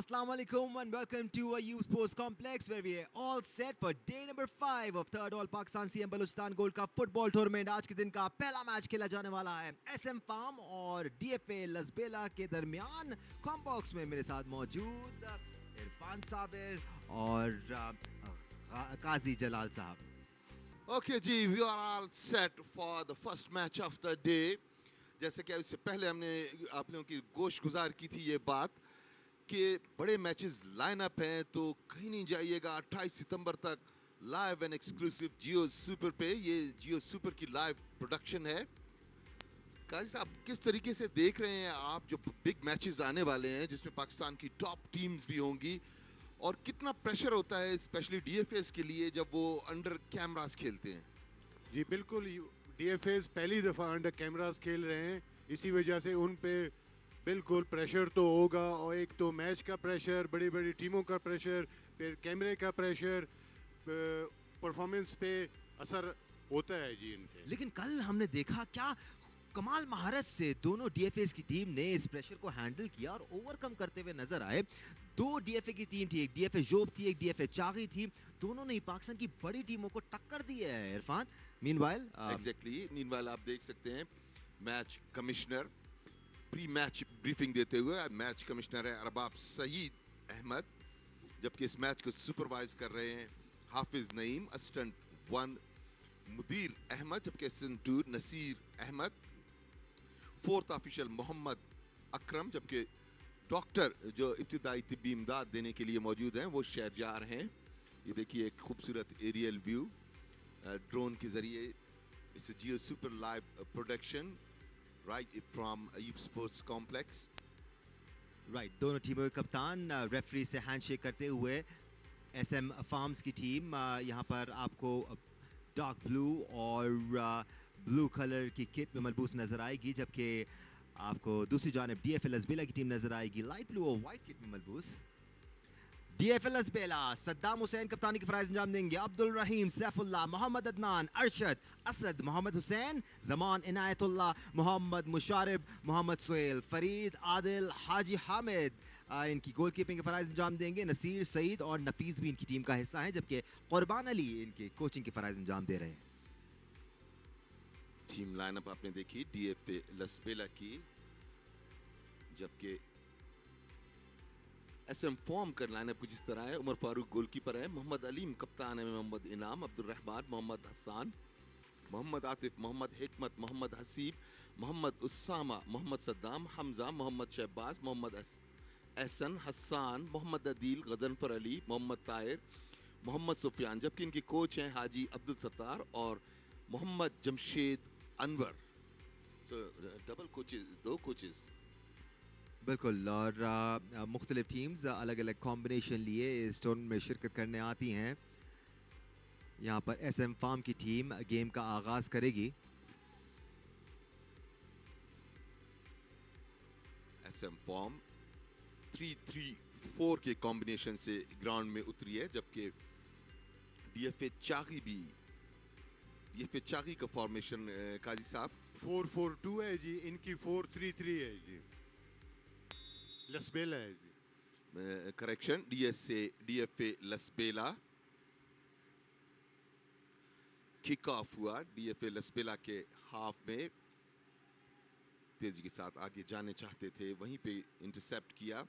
Assalamu alaikum and welcome to a youth sports complex where we are all set for day number 5 of third All Pakistan CM Balochistan Gold Cup football tournament. आज के दिन का पहला match खेला जाने वाला है SM farm और DFA लसबेला के दरमियान. कॉम्बॉक्स में मेरे साथ मौजूद इरफान साबिर और काजी जलाल साहब. Okay ji, we are all set for the first match of the day. जैसे कि इससे पहले हमने आप लोगों की गोश गुजार की थी ये बात कि बड़े मैचेस लाइन अप हैं, तो कहीं नहीं जाइएगा. 28 सितंबर तक live and exclusive Jio super पे. ये जियो सुपर की लाइव प्रोडक्शन है. काजी साहब, किस तरीके से देख रहे हैं आप जो बिग मैचेस आने वाले हैं जिसमें पाकिस्तान की टॉप टीम्स भी होंगी, और कितना प्रेशर होता है स्पेशली डीएफएस के लिए जब वो अंडर कैमरास खेलते हैं? जी बिल्कुल, डीएफएस पहली दफ़ा अंडर कैमरास खेल रहे हैं, इसी वजह से उन पे बिल्कुल प्रेशर तो होगा. और एक तो मैच का प्रेशर, बड़ी बड़ी टीमों का प्रेशर, फिर कैमरे का प्रेशर, परफॉर्मेंस पे असर होता है जी इनके. लेकिन कल हमने देखा क्या कमाल महारत से दोनों डीएफएस की टीम ने इस प्रेशर को हैंडल किया और ओवरकम करते हुए नजर आए. दो डीएफए की टीम थी, एक डीएफए जोब थी, एक डीएफए चागी थी. दोनों ने पाकिस्तान की बड़ी टीमों को टक्कर दी है इरफान. मीनवाइल मीनवाइल आप देख सकते हैं match commissioner pre match briefing देते हुए. मैच कमिश्नर है अरबाब सईद अहमद, जबकि इस मैच को सुपरवाइज कर रहे हैं हाफिज नईम, असिस्टेंट 1 मुदीर अहमद, जबकि assistant 2 Naseer Ahmed, fourth official Mohammad Akram, जबकि डॉक्टर जो इब्तिदाई तिब्बी इमदाद देने के लिए मौजूद हैं वो शहरजार हैं. ये देखिए एक खूबसूरत एरियल व्यू ड्रोन के जरिए. It's Jio super live production right from youth sports complex. Right, दोनों टीमों के कप्तान रेफरी से हैंडशेक करते हुए. एसएम फार्म्स की टीम यहाँ पर आपको डार्क ब्लू और ब्लू कलर की किट में मलबूस नजर आएगी, जबकि आपको दूसरी जानिब डीएफए लसबेला की टीम नजर आएगी लाइट ब्लू और वाइट किट में मलबूस. डीएफए लसबेला सद्दाम हुसैन कप्तानी के फराइज अंजाम देंगे. अब्दुल रहीम, सैफुल्लाह, मोहम्मद अदनान, अरशद, असद, मोहम्मद हुसैन, जमान, इनायतुल्लाह, मोहम्मद मुशारिब, मोहम्मद सुहेल, फरीद, आदिल, हाजी हामिद इनकी गोलकीपिंग के फराइज अंजाम देंगे. नसीर, सईद और नफीस भी इनकी टीम का हिस्सा हैं, जबकि कुर्बान अली इनके कोचिंग के फराइज अंजाम दे रहे हैं. टीम लाइनअप आपने देखी डीएफए लसबेला की, जबकि एसएम फॉर्म का लाइनअप कुछ इस तरह है. उमर फारूक गोलकीपर है, मोहम्मद अलीम कप्तान है, मोहम्मद इनाम, अब्दुल रहमान, मोहम्मद हसन, मोहम्मद आतिफ, मोहम्मद हिकमत, मोहम्मद हसीब, मोहम्मद उस्सामा, मोहम्मद सद्दाम, हमजा, मोहम्मद शहबाज, मोहम्मद एहसन, हसान, मोहम्मद अदील, गजनफर अली, मोहम्मद ताहिर, मोहम्मद सुफियान, जबकि इनके कोच हैं हाजी अब्दुल सत्तार और Mohammad Jamshed Anwar. So double coaches, 2 coaches. बिल्कुल, और मुख्तलिफ टीम्स अलग अलग कॉम्बिनेशन लिए इस टूर्नामेंट में शिरकत करने आती हैं. यहाँ पर एसएम फार्म की टीम गेम का आगाज करेगी. एसएम फॉर्म 3-3-4 के कॉम्बिनेशन से ग्राउंड में उतरी है, जबकि डीएफए चागी का फॉर्मेशन काजी साहब 4-4-2 है जी, इनकी 4-3-3 है जी, लसबेला है जी. Correction, DFA Lasbela kick off हुआ. डीएफए लसबेला के हाफ में तेजी के साथ आगे जाने चाहते थे, वहीं पे इंटरसेप्ट किया.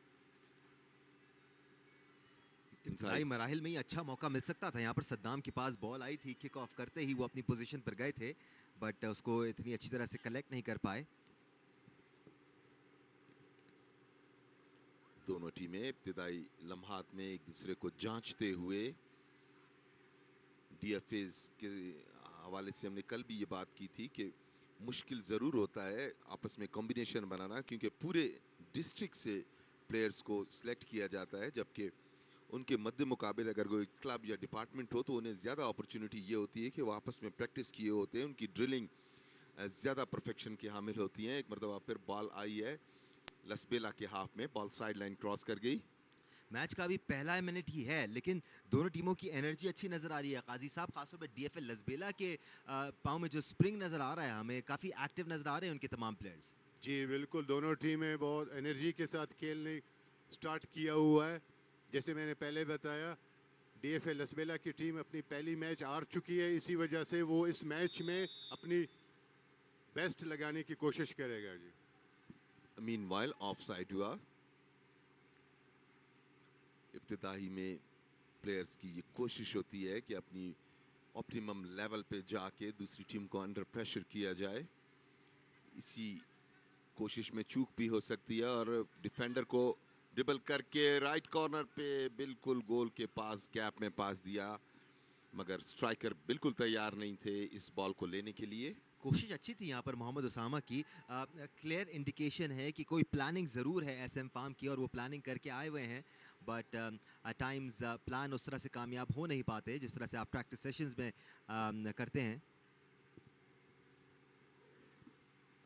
इंतहाई मराहिल में ही अच्छा मौका मिल सकता था. यहाँ पर सद्दाम के पास बॉल आई थी, किक ऑफ करते ही वो अपनी पोजीशन पर गए थे, बट उसको इतनी अच्छी तरह से कलेक्ट नहीं कर पाए. दोनों टीमें इब्तिदाई लम्हात में एक दूसरे को जांचते हुए. डीएफएस के हवाले से हमने कल भी ये बात की थी कि मुश्किल ज़रूर होता है आपस में कॉम्बिनेशन बनाना, क्योंकि पूरे डिस्ट्रिक्ट से प्लेयर्स को सिलेक्ट किया जाता है, जबकि उनके मध्य मुकाबले अगर कोई क्लब या डिपार्टमेंट हो तो उन्हें ज़्यादा अपॉर्चुनिटी ये होती है कि वो आपस में प्रैक्टिस किए होते हैं. उनकी ड्रिलिंग ज़्यादा परफेक्शन की हामिल होती हैं. एक मरतबा फिर बॉल आई है लसबेला के हाफ में, बॉल साइड लाइन क्रॉस कर गई. मैच का अभी पहला मिनट ही है, लेकिन दोनों टीमों की एनर्जी अच्छी नजर आ रही है. काजी साहब, खासतौर पर डीएफए लसबेला के पाँव में जो स्प्रिंग नजर आ रहा है, हमें काफ़ी एक्टिव नजर आ रहे हैं उनके तमाम प्लेयर्स. जी बिल्कुल, दोनों टीमें बहुत एनर्जी के साथ खेल रही. स्टार्ट किया हुआ है। जैसे मैंने पहले बताया, डीएफए लसबेला की टीम अपनी पहली मैच हार चुकी है, इसी वजह से वो इस मैच में अपनी बेस्ट लगाने की कोशिश करेगा जी। मीनवाइल ऑफसाइड हुआ। इब्तिदाई में प्लेयर्स की ये कोशिश होती है कि अपनी ऑप्टिमम लेवल पे जाके दूसरी टीम को अंडर प्रेशर किया जाए। इसी कोशिश में चूक भी हो सकती है और डिफेंडर को ड्रिबल करके राइट कॉर्नर पे बिल्कुल गोल के पास गैप में पास दिया, मगर स्ट्राइकर बिल्कुल तैयार नहीं थे इस बॉल को लेने के लिए। कोशिश अच्छी थी यहाँ पर मोहम्मद उसामा की। क्लियर इंडिकेशन है कि कोई प्लानिंग ज़रूर है एसएम फार्म की और वो प्लानिंग करके आए हुए हैं, बट एट टाइम्स प्लान उस तरह से कामयाब हो नहीं पाते जिस तरह से आप प्रैक्टिस सेशंस में करते हैं।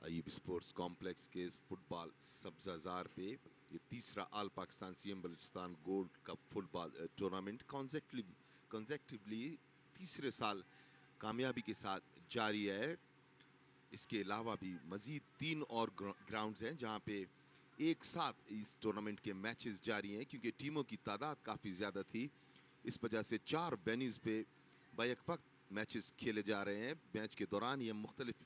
अयूब स्पोर्ट्स कॉम्प्लेक्स के फुटबॉल सब्जाजार पे ये तीसरा all Pakistan CM Balochistan gold cup football tournament consecutively तीसरे साल कामयाबी के साथ जारी है। इसके अलावा भी मजीद 3 और ग्राउंड्स हैं जहां पे एक साथ इस टूर्नामेंट के मैचेस जारी हैं, क्योंकि टीमों की तादाद काफ़ी ज़्यादा थी। इस वजह से 4 वेन्यूज़ पे बैक वक्त मैचेस खेले जा रहे हैं। मैच के दौरान ये मुख्तलिफ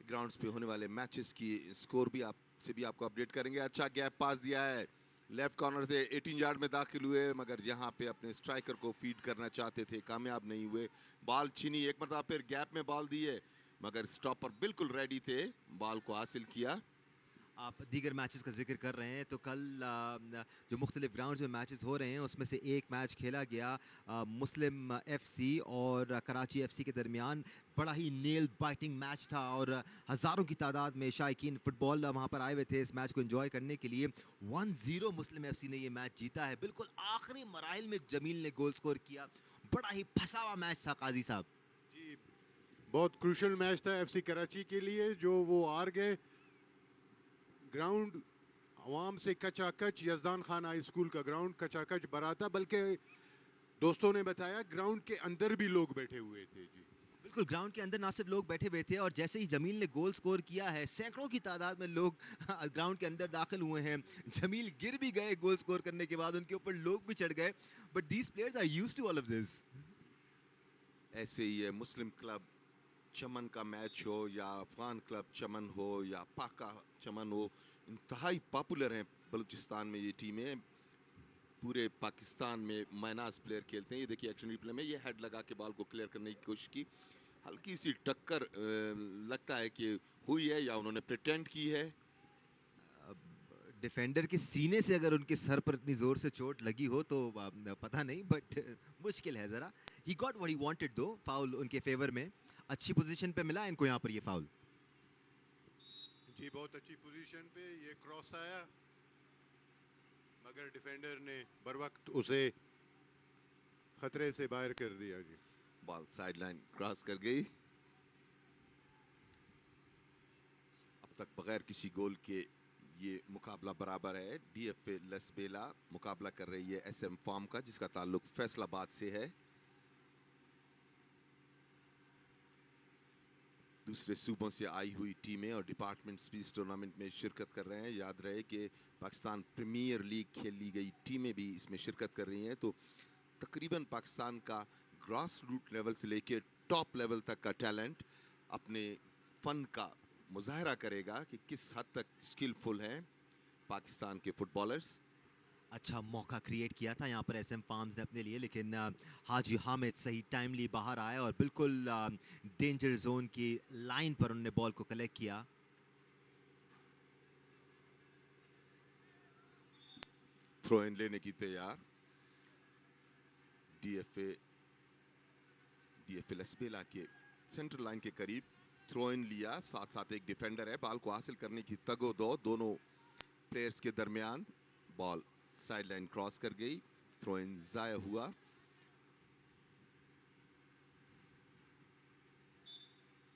ग्राउंड्स पे होने वाले मैचेस की स्कोर भी आपको अपडेट करेंगे। अच्छा गैप पास दिया है, लेफ्ट कॉर्नर से 18 यार्ड में दाखिल हुए, मगर यहाँ पे अपने स्ट्राइकर को फीड करना चाहते थे, कामयाब नहीं हुए। बॉल छीनी, एक मरतबा फिर गैप में बॉल दी है, मगर स्टॉपर बिल्कुल रेडी थे, बॉल को हासिल किया। आप दीगर मैचेस का जिक्र कर रहे हैं तो कल जो मुख्तलिफ ग्राउंड्स में मैचेस हो रहे हैं उसमें से एक मैच खेला गया मुस्लिम एफसी और कराची एफसी के दरमियान। बड़ा ही नेल बाइटिंग मैच था और हज़ारों की तादाद में शायकीन फ़ुटबॉल वहाँ पर आए हुए थे इस मैच को एंजॉय करने के लिए। 1-0 मुस्लिम एफसी ने ये मैच जीता है। बिल्कुल आखिरी मराइल में जमील ने गोल स्कोर किया। बड़ा ही फंसा हुआ मैच था काजी साहब जी। बहुत क्रूशल मैच था एफसी कराची के लिए, जो वो हार गए। ग्राउंड आवाम से कचाकच, यजदान खान हाई स्कूल का ग्राउंड कचाकच भरा था, बल्कि दोस्तों ने बताया ग्राउंड के अंदर भी लोग बैठे हुए थे जी। बिल्कुल ग्राउंड के अंदर ना सिर्फ लोग बैठे हुए थे और जैसे ही जमील ने गोल स्कोर किया है सैकड़ों की तादाद में लोग ग्राउंड के अंदर दाखिल हुए हैं। जमील गिर भी गए गोल स्कोर करने के बाद, उनके ऊपर लोग भी चढ़ गए, but these players are used to all of this. ऐसे ही है, मुस्लिम क्लब चमन का मैच हो या अफगान क्लब चमन हो या पाका चमन हो, इंतहाई पॉपुलर हैं बलूचिस्तान में ये टीमें। पूरे पाकिस्तान में माइनास प्लेयर खेलते हैं। ये देखिए एक्शन रिप्ले में ये हेड लगा के बॉल को क्लियर करने की कोशिश की, हल्की सी टक्कर लगता है कि हुई है या उन्होंने प्रिटेंड की है। डिफेंडर के सीने से अगर उनके सर पर इतनी जोर से चोट लगी हो तो पता नहीं, बट मुश्किल है ज़रा। He got what he wanted दो, फाउल उनके फेवर में। अच्छी पोजीशन पे मिला इनको यहाँ पर ये फाउल। जी बहुत अच्छी पोजीशन पे ये क्रॉस आया, मगर डिफेंडर ने बर वक्त उसे खतरे से बाहर कर दिया जी। बॉल साइड लाइन क्रॉस कर गई। अब तक बगैर किसी गोल के ये मुकाबला बराबर है। डीएफए लसबेला मुकाबला कर रही है एसएम फार्म का, जिसका ताल्लुक फैसलाबाद से है। दूसरे सूबों से आई हुई टीमें और डिपार्टमेंट्स भी इस टूर्नामेंट में शिरकत कर रहे हैं। याद रहे कि पाकिस्तान प्रीमियर लीग खेली गई टीमें भी इसमें शिरकत कर रही हैं, तो तकरीबन पाकिस्तान का ग्रास रूट लेवल से लेके टॉप लेवल तक का टैलेंट अपने फन का मुजाहरा करेगा कि किस हद तक स्किलफुल हैं पाकिस्तान के फुटबॉलर्स। अच्छा मौका क्रिएट किया था यहाँ पर एसएम फार्म्स ने अपने लिए, लेकिन हाजी हामिद सही टाइमली बाहर आए और बिल्कुल डेंजर जोन की लाइन पर उन्होंने बॉल को कलेक्ट किया। थ्रो इन लेने की तैयार डीएफए लसबेला के सेंट्रल लाइन के करीब थ्रो इन लिया, साथ साथ एक डिफेंडर है। बॉल को हासिल करने की तगो दो दोनों प्लेयर्स के दरमियान। बॉल साइड लाइन क्रॉस कर गई, थ्रो इन जाया हुआ।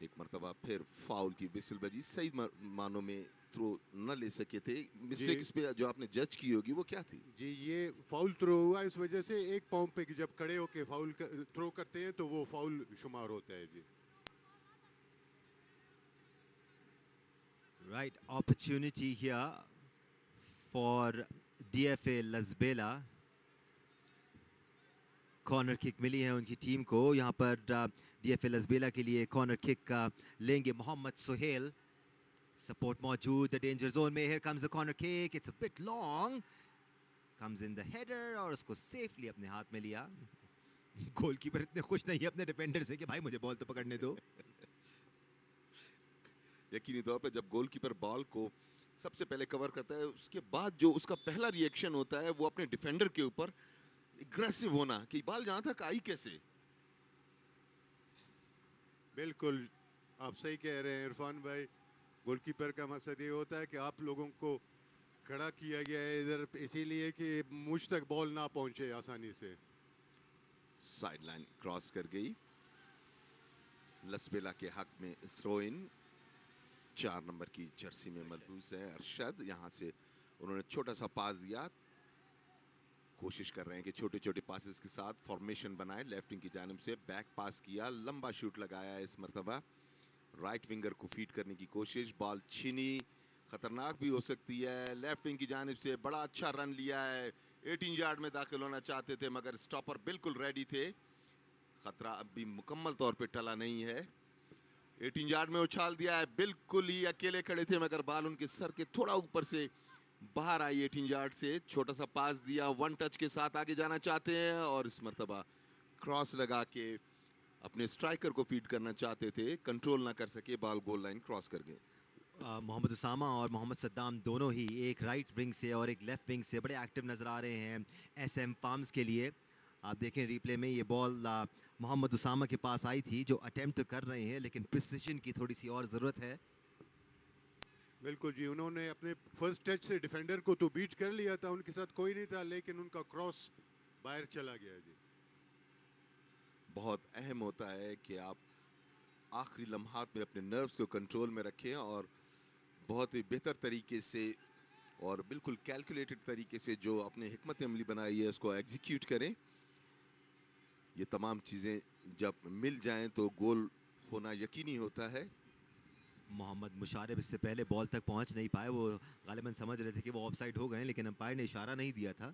एक मरतबा फिर फाउल की विसिल बजी। सही मानों में थ्रो न ले सके थे। मिस्टेक इस पे जो आपने जज की होगी वो क्या थी? जी ये फाउल थ्रो हुआ, इस वजह से एक पाँव पे जब खड़े होके फाउल थ्रो करते हैं तो वो फाउल शुमार होता है जी। Right, opportunity here for DFA Lasbela, corner kick मिली है उनकी टीम को। यहाँ पर डीएफए लसबेला के लिए कॉर्नर किक लेंगे मोहम्मद सुहेल। सपोर्ट मौजूद डेंजर जोन में। Here comes the corner kick, it's a bit long, comes in the header और उसको सेफली अपने हाथ में लिया। गोलकीपर इतने खुश नहीं है अपने डिफेंडर से कि भाई मुझे बॉल तो पकड़ने दो। यकीनी तौर पे जब गोलकीपर बॉल को सबसे पहले कवर करता है, उसके बाद जो उसका पहला रिएक्शन होता है वो अपने डिफेंडर के ऊपर एग्रेसिव होना कि बॉल जहां तक आई कैसे। बिल्कुल आप सही कह रहे हैं इरफान भाई। गोलकीपर का मकसद ये होता है कि आप लोगों को खड़ा किया गया है इधर इसीलिए कि मुझ तक बॉल ना पहुंचे आसानी से। साइड लाइन क्रॉस कर गई लसबेला के हक में। थ्रो इन 4 नंबर की जर्सी में मलबूस है अरशद। यहां से उन्होंने छोटा सा पास दिया। कोशिश कर रहे हैं कि छोटे छोटे पासेस के साथ फॉर्मेशन बनाए। लेफ्ट विंग की जानिब से बैक पास किया, लंबा शूट लगाया इस मरतबा। राइट विंगर को फीड करने की कोशिश, बॉल छिनी, खतरनाक भी हो सकती है। लेफ्ट विंग की जानिब से बड़ा अच्छा रन लिया है। 18 यार्ड में दाखिल होना चाहते थे मगर स्टॉपर बिल्कुल रेडी थे। खतरा अब भी मुकम्मल तौर पे टला नहीं है। 18 यार्ड में उछाल दिया है, बिल्कुल ही अकेले खड़े थे मगर बॉल उनके सर के थोड़ा ऊपर से बाहर आई 18 यार्ड से। छोटा सा पास दिया, वन टच के साथ आगे जाना चाहते हैं और इस मरतबा क्रॉस लगा के अपने स्ट्राइकर को फीड करना चाहते थे, कंट्रोल ना कर सके, बॉल गोल लाइन क्रॉस कर गए। मोहम्मद उसामा और मोहम्मद सद्दाम दोनों ही एक राइट विंग से और एक लेफ्ट विंग से बड़े एक्टिव नज़र आ रहे हैं एसएम फार्म्स के लिए। आप देखें रिप्ले में ये बॉल मोहम्मद उसामा के पास आई थी जो अटेम्प्ट कर रहे हैं लेकिन प्रिसिजन की थोड़ी सी और ज़रूरत है। बिल्कुल जी, उन्होंने अपने फर्स्ट टच से डिफेंडर को तो बीट कर लिया था, उनके साथ कोई नहीं था लेकिन उनका क्रॉस बाहर चला गया जी। बहुत अहम होता है कि आप आखिरी लम्हात में अपने नर्व्स को कंट्रोल में रखें और बहुत ही बेहतर तरीके से और बिल्कुल कैलकुलेटेड तरीके से जो आपने हिकमत अमली बनाई है उसको एग्जीक्यूट करें। ये तमाम चीज़ें जब मिल जाएं तो गोल होना यकीनी होता है। मोहम्मद मुशारिफ इससे पहले बॉल तक पहुंच नहीं पाए, वो गालिबन समझ रहे थे कि वो ऑफसाइड हो गए लेकिन अंपायर ने इशारा नहीं दिया था।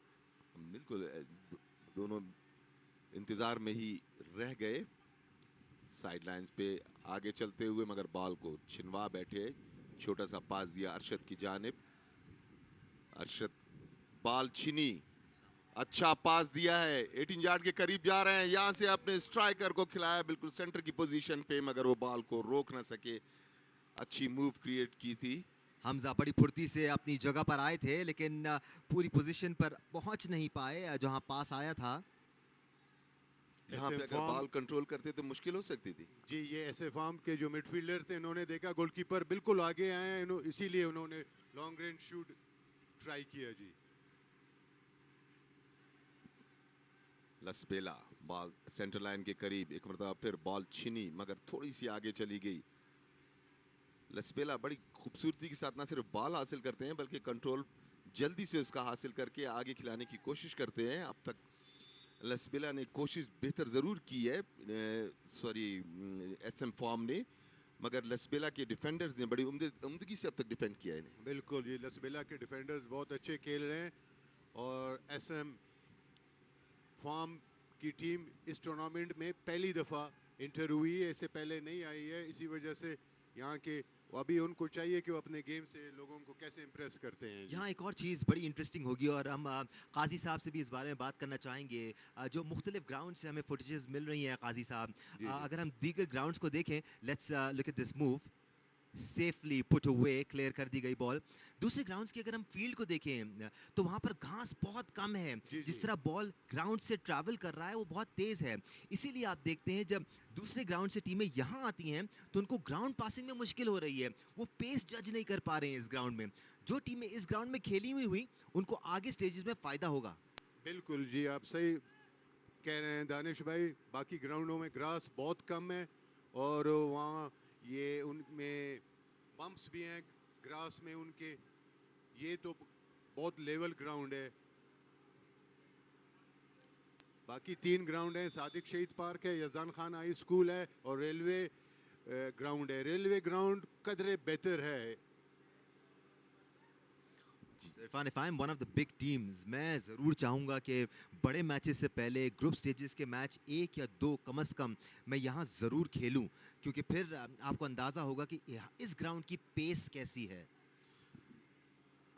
बिल्कुल दोनों इंतज़ार में ही रह गए साइड लाइंस पे आगे चलते हुए मगर बॉल को छिनवा बैठे। छोटा सा पास दिया अरशद की जानिब, अरशद बॉल छिनी, अच्छा पास दिया है, 18 यार्ड के करीब जा रहे हैं। यहाँ से अपने स्ट्राइकर को खिलाया बिल्कुल सेंटर की पोजीशन पे मगर वो बॉल को रोक ना सके। अच्छी मूव क्रिएट की थी। हमजा बड़ी फुर्ती से अपनी जगह पर आए थे लेकिन पूरी पोजीशन पर पहुंच नहीं पाए जहां पास आया था। यहाँ पे अगर बॉल कंट्रोल करते तो मुश्किल हो सकती थी जी। ये ऐसे फार्म के जो मिडफील्डर थे इन्होंने देखा गोलकीपर बिल्कुल आगे आए हैं, इसीलिए उन्होंने लॉन्ग रेंज शूट ट्राई किया जी। लसबेला बॉल सेंटर लाइन के करीब, एक मरतबा फिर बॉल छिनी मगर थोड़ी सी आगे चली गई। लसबेला बड़ी खूबसूरती के साथ ना सिर्फ बॉल हासिल करते हैं बल्कि कंट्रोल जल्दी से उसका हासिल करके आगे खिलाने की कोशिश करते हैं। अब तक लसबेला ने कोशिश बेहतर ज़रूर की है, एसएम फॉर्म ने, मगर लसबेला के डिफेंडर्स ने बड़ी उम्दगी से अब तक डिफेंड किया है इन्हें। बिल्कुल ये लसबेला के डिफेंडर्स बहुत अच्छे खेल रहे हैं और एसएम फॉर्म की टीम इस टूर्नामेंट में पहली दफ़ा इंटर हुई है, इससे पहले नहीं आई है। इसी वजह से यहाँ के अभी उनको चाहिए कि वो अपने गेम से लोगों को कैसे इम्प्रेस करते हैं। यहाँ एक और चीज़ बड़ी इंटरेस्टिंग होगी और हम काजी साहब से भी इस बारे में बात करना चाहेंगे। जो मुख्तलिफ ग्राउंड से हमें फुटेजेस मिल रही हैं काजी साहब, अगर हम दीगर ग्राउंड्स को देखें, let's look at this move, safely put away, clear कर दी गई बॉल। दूसरे ग्राउंड्स की अगर हम फील्ड को देखें तो वहाँ पर घास बहुत कम है। जिस तरह बॉल ग्राउंड से ट्रैवल कर रहा है वो बहुत तेज़ है, इसीलिए आप देखते हैं जब दूसरे ग्राउंड से टीमें यहाँ आती हैं तो उनको ग्राउंड पासिंग में मुश्किल हो रही है, वो पेस जज नहीं कर पा रहे हैं इस ग्राउंड में। जो टीमें इस ग्राउंड में खेली हुई उनको आगे स्टेजेस में फ़ायदा होगा। बिल्कुल जी, आप सही कह रहे हैं दानिश भाई। बाकी ग्राउंडों में ग्रास बहुत कम है और वहाँ ये उनमें बम्प्स भी हैं ग्रास में उनके, ये तो बहुत लेवल ग्राउंड है। बाकी 3 ग्राउंड हैं, सादिक शहीद पार्क है, यज़ान खान हाई स्कूल है और रेलवे ग्राउंड है। रेलवे ग्राउंड कदरे बेहतर है। Irfan, if I am one of the big teams, मैं ज़रूर चाहूँगा कि बड़े मैचेस से पहले ग्रुप स्टेजेस के मैच एक या दो कम से कम मैं यहाँ ज़रूर खेलूँ, क्योंकि फिर आपको अंदाज़ा होगा कि इस ग्राउंड की पेस कैसी है।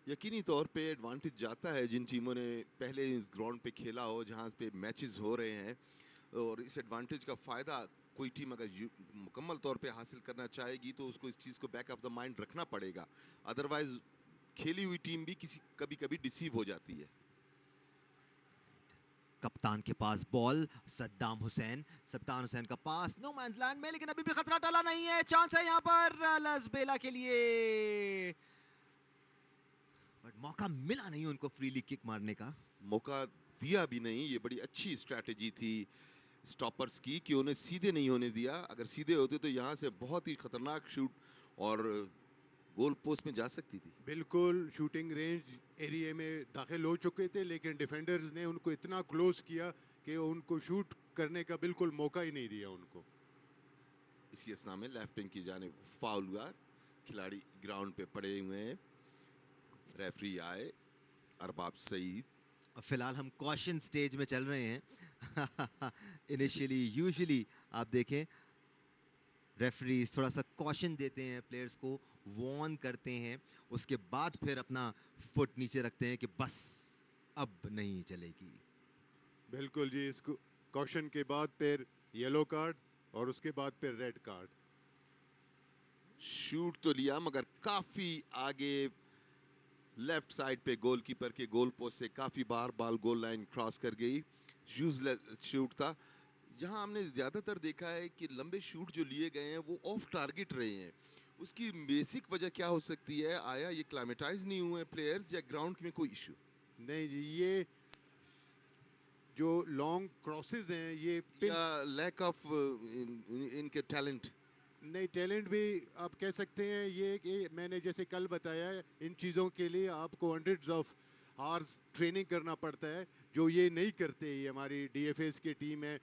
यकीनी तौर पे एडवांटेज जाता है जिन टीमों ने पहले इस ग्राउंड पे खेला हो जहाँ पे मैचेस हो रहे हैं, और इस एडवांटेज का फ़ायदा कोई टीम अगर मुकम्मल तौर पे हासिल करना चाहेगी तो उसको इस चीज़ को बैक ऑफ द माइंड रखना पड़ेगा। अदरवाइज खेली हुई टीम भी कभी कभी डिसीव हो जाती है। कप्तान के पास बॉल, सद्दाम हुसैन का पास नो मैंस लैंड में, लेकिन अभी भी खतरा टला नहीं है। चांस है यहाँ पर लसबेला के लिए, बट मौका मिला नहीं उनको फ्रीली किक मारने का। मौका दिया भी नहीं। ये बड़ी अच्छी स्ट्रैटेजी थी स्टॉपर्स की कि उन्हें सीधे नहीं होने दिया। अगर सीधे होते तो यहाँ से बहुत ही खतरनाक शूट और गोल पोस्ट में जा सकती थी। बिल्कुल शूटिंग रेंज एरिया में दाखिल हो चुके थे, लेकिन डिफेंडर्स ने उनको इतना क्लोज किया कि उनको शूट करने का बिल्कुल मौका ही नहीं दिया उनको। इसी असना में लेफ्ट विंग की जानिब फाउल हुआ। खिलाड़ी ग्राउंड पे पड़े हुए हैं। रेफरी आए, अरबाब सईद। फिलहाल हम कॉशन स्टेज में चल रहे हैं। इनिशियली यूजुअली आप देखें रेफरीज थोड़ा सा कॉशन देते हैं, प्लेयर्स को वार्न करते हैं, उसके बाद फिर अपना फुट नीचे रखते हैं कि बस अब नहीं चलेगी। बिल्कुल जी, इसको कॉशन के बाद फिर येलो कार्ड और उसके बाद फिर रेड कार्ड। शूट तो लिया मगर काफी आगे लेफ्ट साइड पे गोलकीपर के गोल पोस्ट से काफी बार बॉल गोल लाइन क्रॉस कर गई। यूजलेस शूट था। यहाँ हमने ज्यादातर देखा है कि लंबे शूट जो लिए गए हैं वो ऑफ टारगेट रहे हैं। उसकी बेसिक वजह क्या हो सकती है? आया ये क्लाइमेटाइज नहीं हुए प्लेयर्स या ग्राउंड में कोई इशू? नहीं जी, ये जो लॉन्ग क्रॉसेस हैं ये या लैक ऑफ इनके टैलेंट? नहीं, टैलेंट भी आप कह सकते हैं। ये कि मैंने जैसे कल बताया, इन चीज़ों के लिए आपको हंड्रेड्स ऑफ आवर्स ट्रेनिंग करना पड़ता है, जो ये नहीं करते। ये हमारी डीएफएस की टीम है,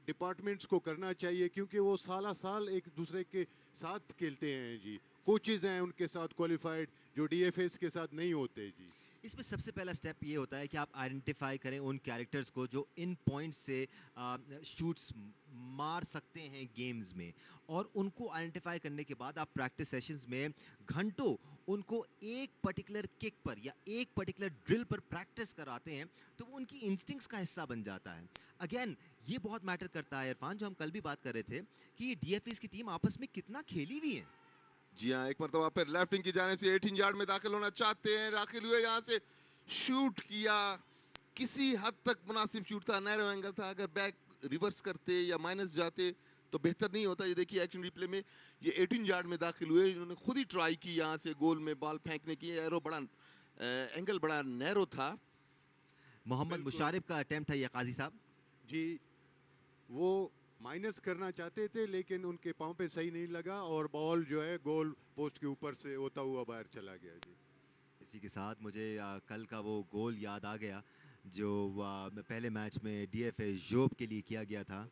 डिपार्टमेंट्स को करना चाहिए, क्योंकि वो साल साल एक दूसरे के साथ खेलते हैं जी। कोचेज़ हैं उनके साथ क्वालिफाइड, जो डीएफएस के साथ नहीं होते जी। इसमें सबसे पहला स्टेप ये होता है कि आप आइडेंटिफाई करें उन कैरेक्टर्स को जो इन पॉइंट से शूट्स मार सकते हैं गेम्स में, और उनको आइडेंटिफाई करने के बाद आप प्रैक्टिस सेशंस में घंटों उनको एक पर्टिकुलर किक पर या एक पर्टिकुलर ड्रिल पर प्रैक्टिस कराते हैं, तो वो उनकी इंस्टिंक्ट्स का हिस्सा बन जाता है। अगेन ये बहुत मैटर करता है इरफान, जो हम कल भी बात कर रहे थे कि ये डीएफएस की टीम आपस में कितना खेली हुई है। जी हाँ, एक मरतबा फिर लेफ्ट विंग की जाने से 18 यार्ड में दाखिल होना चाहते हैं। दाखिल हुए, यहाँ से शूट किया, किसी हद तक मुनासिब शूट था, नैरो एंगल था। अगर बैक रिवर्स करते या माइनस जाते तो बेहतर नहीं होता। ये देखिए एक्शन रिप्ले में, ये 18 यार्ड में दाखिल हुए, इन्होंने खुद ही ट्राई की यहाँ से गोल में बॉल फेंकने की। एरो बड़ा एंगल बड़ा नैरो था। मोहम्मद मुशारिफ का अटेम्प्ट है ये काजी साहब जी, वो माइनस करना चाहते थे, लेकिन उनके पाँव पे सही नहीं लगा और बॉल जो है गोल पोस्ट के ऊपर से होता हुआ बाहर चला गया जी। इसी के साथ मुझे कल का वो गोल याद आ गया जो पहले मैच में डीएफए जोब के लिए किया गया था।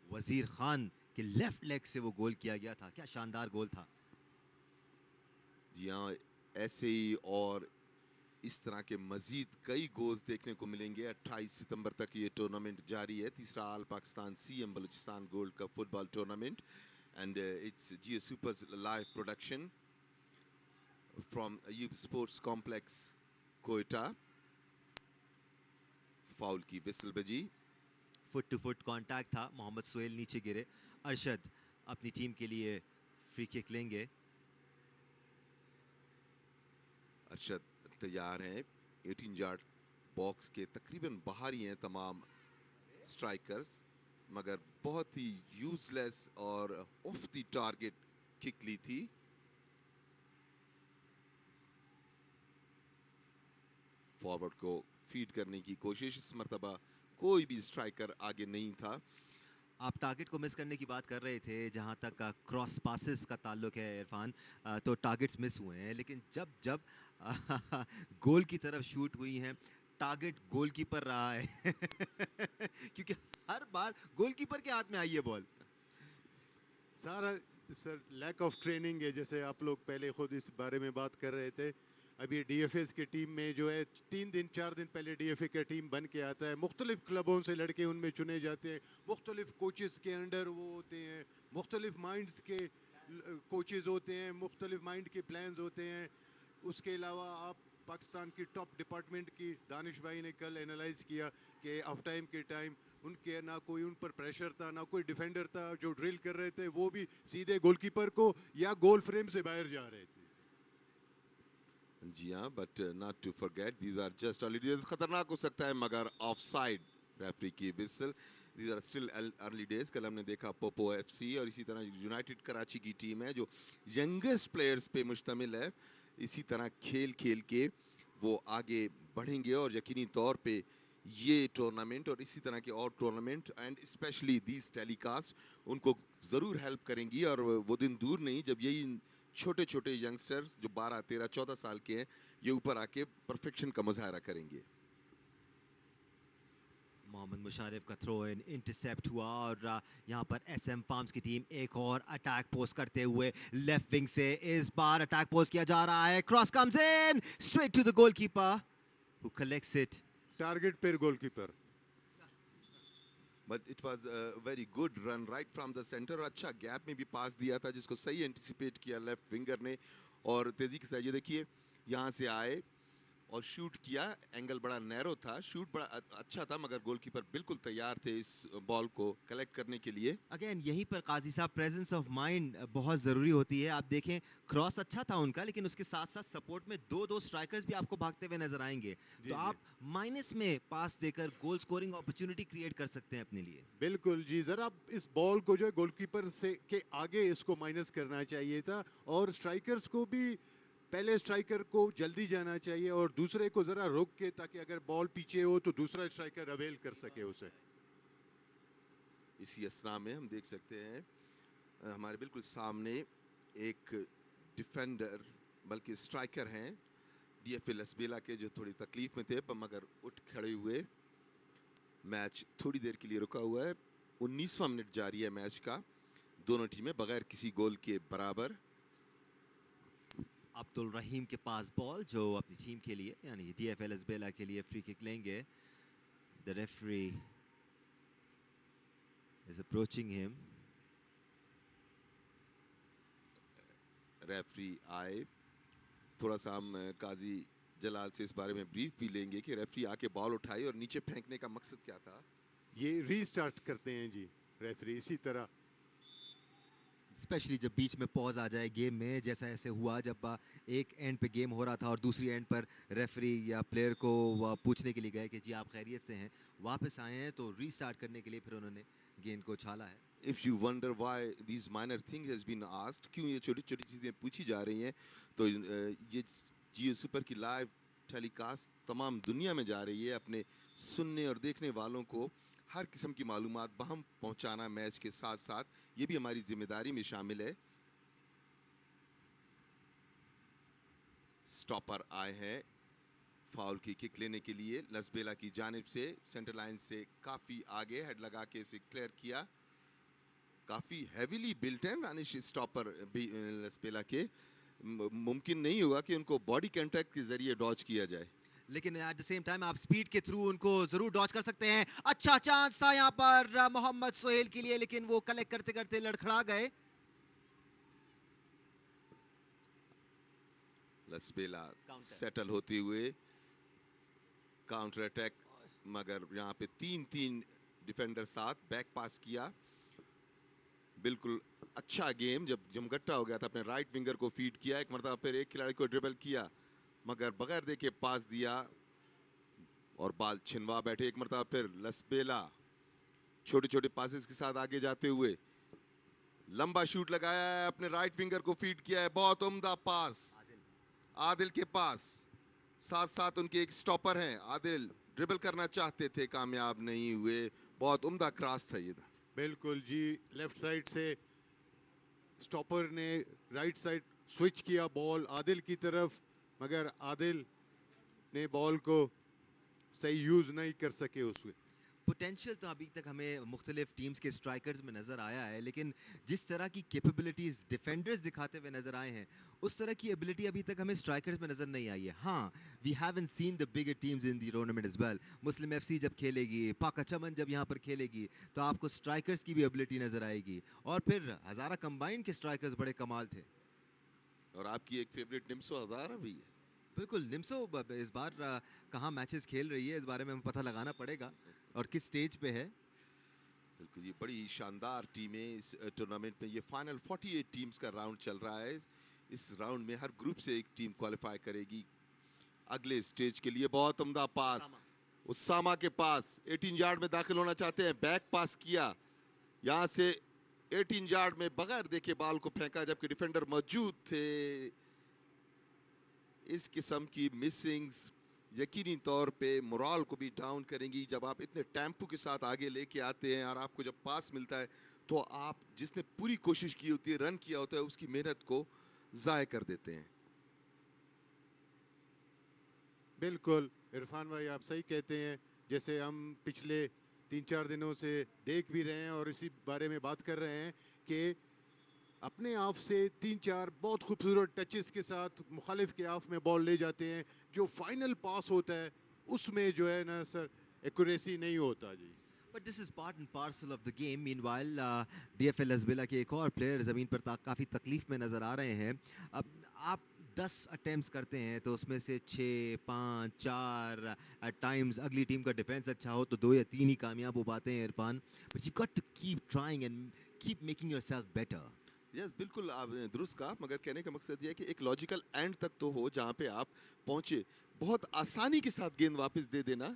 वजीर खान के लेफ्ट लेग से वो गोल किया गया था, क्या शानदार गोल था। जी हाँ, ऐसे ही और इस तरह के मजीद कई गोल्स देखने को मिलेंगे। 28 सितंबर तक ये टूर्नामेंट जारी है, तीसरा all Pakistan CM Balochistan gold cup football tournament, and it's Jio supers live production from Ayub sports complex Quetta. Foul की विसल बजी। फुट टू फुट कांटेक्ट था, मोहम्मद सोहेल नीचे गिरे। अरशद अपनी टीम के लिए फ्री किक लेंगे। अरशद तैयार हैं। 18 यार्ड बॉक्स के तकरीबन बाहर ही हैं तमाम स्ट्राइकर्स, मगर बहुत ही यूजलेस और ऑफ द टारगेट किक ली थी। फॉरवर्ड को फीड करने की कोशिश, इस मर्तबा कोई भी स्ट्राइकर आगे नहीं था। आप टारगेट को मिस करने की बात कर रहे थे, जहां तक क्रॉस पासेस का ताल्लुक है इरफान, तो टारगेट्स मिस हुए हैं, लेकिन जब जब गोल की तरफ शूट हुई हैं, टारगेट गोलकीपर रहा है। क्योंकि हर बार गोलकीपर के हाथ में आई है बॉल। सारा सर लैक ऑफ ट्रेनिंग है, जैसे आप लोग पहले खुद इस बारे में बात कर रहे थे। अभी डीएफएस की टीम में जो है 3 दिन 4 दिन पहले डीएफए का टीम बन के आता है, मुख्तलिफ क्लबों से लड़के उनमें चुने जाते हैं, मुख्तलिफ कोचेस के अंडर वो होते हैं, मुख्तलिफ माइंड्स के कोचेस होते हैं, मुख्तलिफ माइंड के प्लान्स होते हैं। उसके अलावा आप पाकिस्तान की टॉप डिपार्टमेंट की दानिश भाई ने कल एनालाइज किया कि ऑफ टाइम के टाइम उनके ना कोई उन पर प्रेशर था, ना कोई डिफेंडर था, जो ड्रिल कर रहे थे वो भी सीधे गोलकीपर को या गोल फ्रेम से बाहर जा रहे थे। जी हाँ, but not to forget these are just holidays. खतरनाक हो सकता है मगर ऑफसाइड रेफरी की whistle. These are still early days. कल हमने देखा पोपो एफसी और इसी तरह यूनाइटेड कराची की टीम है जो यंगेस्ट प्लेयर्स पे मुश्तमिल है। इसी तरह खेल खेल के वो आगे बढ़ेंगे और यकीनी तौर पे ये टूर्नामेंट और इसी तरह के और tournament and specially these telecast उनको ज़रूर हेल्प करेंगी। और वो दिन दूर नहीं जब यही छोटे छोटे यंगस्टर्स जो 12, 13, 14 साल के हैं ये ऊपर आके परफेक्शन का मुजाहरा करेंगे। मोहम्मद मुशारिफ का थ्रो इन इंटरसेप्ट हुआ और यहाँ पर एसएम फार्म्स की टीम एक और अटैक पोस्ट करते हुए लेफ्ट विंग से इस बार अटैक पोस्ट किया जा रहा है। Cross comes in straight to the goalkeeper who collects it. Target पर goalkeeper, but it was a very good run right from the centre. अच्छा गैप में भी पास दिया था जिसको सही एंटिसिपेट किया लेफ्ट विंगर ने और तेजी के साथ ये देखिए यहाँ से आए और शूट किया। एंगल बड़ा नैरो था, शूट बड़ा अच्छा था मगर गोलकीपर बिल्कुल तैयार थे इस बॉल को कलेक्ट करने के लिए। अगेन यहीं पर काजी साहब प्रेजेंस ऑफ माइंड बहुत ज़रूरी होती है। आप देखें क्रॉस अच्छा था उनका लेकिन उसके साथ साथ सपोर्ट में दो स्ट्राइकर्स भी आपको भागते हुए नजर आएंगे तो आप माइनस में पास देकर गोल स्कोरिंग अपॉर्चुनिटी क्रिएट कर सकते हैं अपने लिए। बिल्कुल जी। जरा इस बॉल को जो है गोलकीपर से के आगे इसको माइनस करना चाहिए था और स्ट्राइकर्स को भी पहले स्ट्राइकर को जल्दी जाना चाहिए और दूसरे को जरा रोक के ताकि अगर बॉल पीछे हो तो दूसरा स्ट्राइकर अवेल कर सके उसे। इसी असना में हम देख सकते हैं हमारे बिल्कुल सामने एक डिफेंडर बल्कि स्ट्राइकर हैं डीएफए लसबेला के जो थोड़ी तकलीफ में थे पर मगर उठ खड़े हुए। मैच थोड़ी देर के लिए रुका हुआ है। 19वां मिनट जारी है मैच का, दोनों टीमें बगैर किसी गोल के बराबर। अब्दुल रहीम के पास बॉल जो अपनी टीम के लिए यानी डीएफए लसबेला के लिए फ्री किक लेंगे। The referee is approaching him. Referee आए, थोड़ा सा हम काजी जलाल से इस बारे में ब्रीफ भी लेंगे कि रेफरी आके बॉल उठाई और नीचे फेंकने का मकसद क्या था। ये रीस्टार्ट करते हैं जी रेफरी इसी तरह, स्पेशली जब बीच में पॉज आ जाए गेम में जैसा ऐसे हुआ जब एक एंड पे गेम हो रहा था और दूसरी एंड पर रेफरी या प्लेयर को पूछने के लिए गए कि जी आप खैरियत से हैं, वापस आए हैं तो रीस्टार्ट करने के लिए फिर उन्होंने गेंद को उछाला है। If you wonder why these minor things has been asked, क्यों ये छोटी छोटी चीज़ें पूछी जा रही हैं, तो ये जियो सुपर की लाइव टेलीकास्ट तमाम दुनिया में जा रही है अपने सुनने और देखने वालों को हर किस्म की मालूमात बहम पहुंचाना मैच के साथ साथ ये भी हमारी जिम्मेदारी में शामिल है। स्टॉपर आए हैं फाउल की किक लेने के लिए लसबेला की जानिब से, सेंटर लाइन से काफ़ी आगे हेड लगा के इसे क्लियर किया। काफ़ी हैवीली बिल्ट है दानिश स्टॉपर लसबेला के, मुमकिन नहीं होगा कि उनको बॉडी कॉन्टैक्ट के जरिए डॉज किया जाए लेकिन एट द सेम टाइम आप स्पीड के थ्रू उनको जरूर डॉज कर सकते हैं। अच्छा चांस था यहाँ पर मोहम्मद सोहेल के लिए लेकिन वो कलेक्ट करते करते लड़खड़ा गए। लसबेला सेटल होते हुए काउंटर अटैक मगर यहाँ पे तीन डिफेंडर साथ बैक पास किया। बिल्कुल अच्छा गेम जब जमगट्टा हो गया था, अपने राइट विंगर को फीड किया, एक मरतबा फिर एक खिलाड़ी को ड्रिबल किया मगर बगैर देखे पास दिया और बाल छिनवा बैठे। एक मरतबा फिर लसबेला छोटे छोटे पासेस के साथ आगे जाते हुए लंबा शूट लगाया है, अपने राइट विंगर को फीड किया है, बहुत उम्दा पास आदिल के पास। साथ साथ उनके एक स्टॉपर हैं, आदिल ड्रिबल करना चाहते थे, कामयाब नहीं हुए, बहुत उम्दा क्रॉस था ये। बिल्कुल जी, लेफ्ट साइड से स्टॉपर ने राइट साइड स्विच किया बॉल आदिल की तरफ मगर आदिल ने बॉल को सही यूज नहीं कर सके उसमें। पोटेंशियल तो अभी तक हमें मुख्तलिफ टीम्स के स्ट्राइकर्स में नज़र आया है, लेकिन जिस तरह की कैपेबिलिटीज़ डिफेंडर्स दिखाते हुए नज़र आए हैं, उस तरह की एबिलिटी अभी तक हमें स्ट्राइकर्स में नज़र नहीं आई है. हाँ, we haven't seen the bigger teams in the tournament as well. Muslim FC जब खेलेगी, पाक चमन जब यहाँ पर खेलेगी, तो आपको स्ट्राइकर्स की भी एबिलिटी नज़र आएगी. और फिर हज़ारा कंबाइन के स्ट्राइकर्स बड़े कमाल थे. और आपकी एक फेवरेट निम्सो हज़ारा भी है. बिल्कुल, निम्सो इस बार कहाँ मैचेस खेल रही है, इस बारे में हमें पता लगाना पड़ेगा और किस स्टेज पे है. बिल्कुल, ये बड़ी शानदार टीमें इस टूर्नामेंट में. ये फाइनल 48 टीम्स का राउंड चल रहा है. इस राउंड में हर ग्रुप से एक टीम क्वालिफाई करेगी अगले स्टेज के लिए. बहुत उम्दा पास उसामा के पास 18 यार्ड में दाखिल होना चाहते हैं. बैक पास किया, यहाँ से 18 यार्ड में बगैर देखे बॉल को फेंका, जबकि डिफेंडर मौजूद थे. इस किस्म की मिसिंग्स यकीनी तौर पे मोराल को भी डाउन करेंगी. जब आप इतने टेम्पो के साथ आगे लेके आते हैं और आपको जब पास मिलता है, तो आप जिसने पूरी कोशिश की होती है, रन किया होता है, उसकी मेहनत को ज़ाय कर देते हैं. बिल्कुल इरफान भाई, आप सही कहते हैं. जैसे हम पिछले 3-4 दिनों से देख भी रहे हैं और इसी बारे में बात कर रहे हैं कि अपने आप से 3-4 बहुत खूबसूरत टचेस के साथ मुखालिफ के हाफ में बॉल ले जाते हैं. जो फाइनल पास होता है उसमें जो है ना सर, एक्यूरेसी नहीं होता जी. But this is part and parcel of the game. Meanwhile, DFL Hezbollah के एक और प्लेयर ज़मीन पर काफ़ी तकलीफ में नज़र आ रहे हैं. अब आप 10 अटेम्प्ट्स करते हैं तो उसमें से 6, 5, 4 एट टाइम्स अगली टीम का डिफेंस अच्छा हो तो 2 या 3 ही कामयाब हो पाते हैं Irfan. But you got to keep trying and keep making yourself better. Yes, बिल्कुल आपने दुरुस्त कहा. मगर कहने का मकसद ये है कि एक लॉजिकल एंड तक तो हो जहाँ पे आप पहुंचे. बहुत आसानी के साथ गेंद वापस दे देना,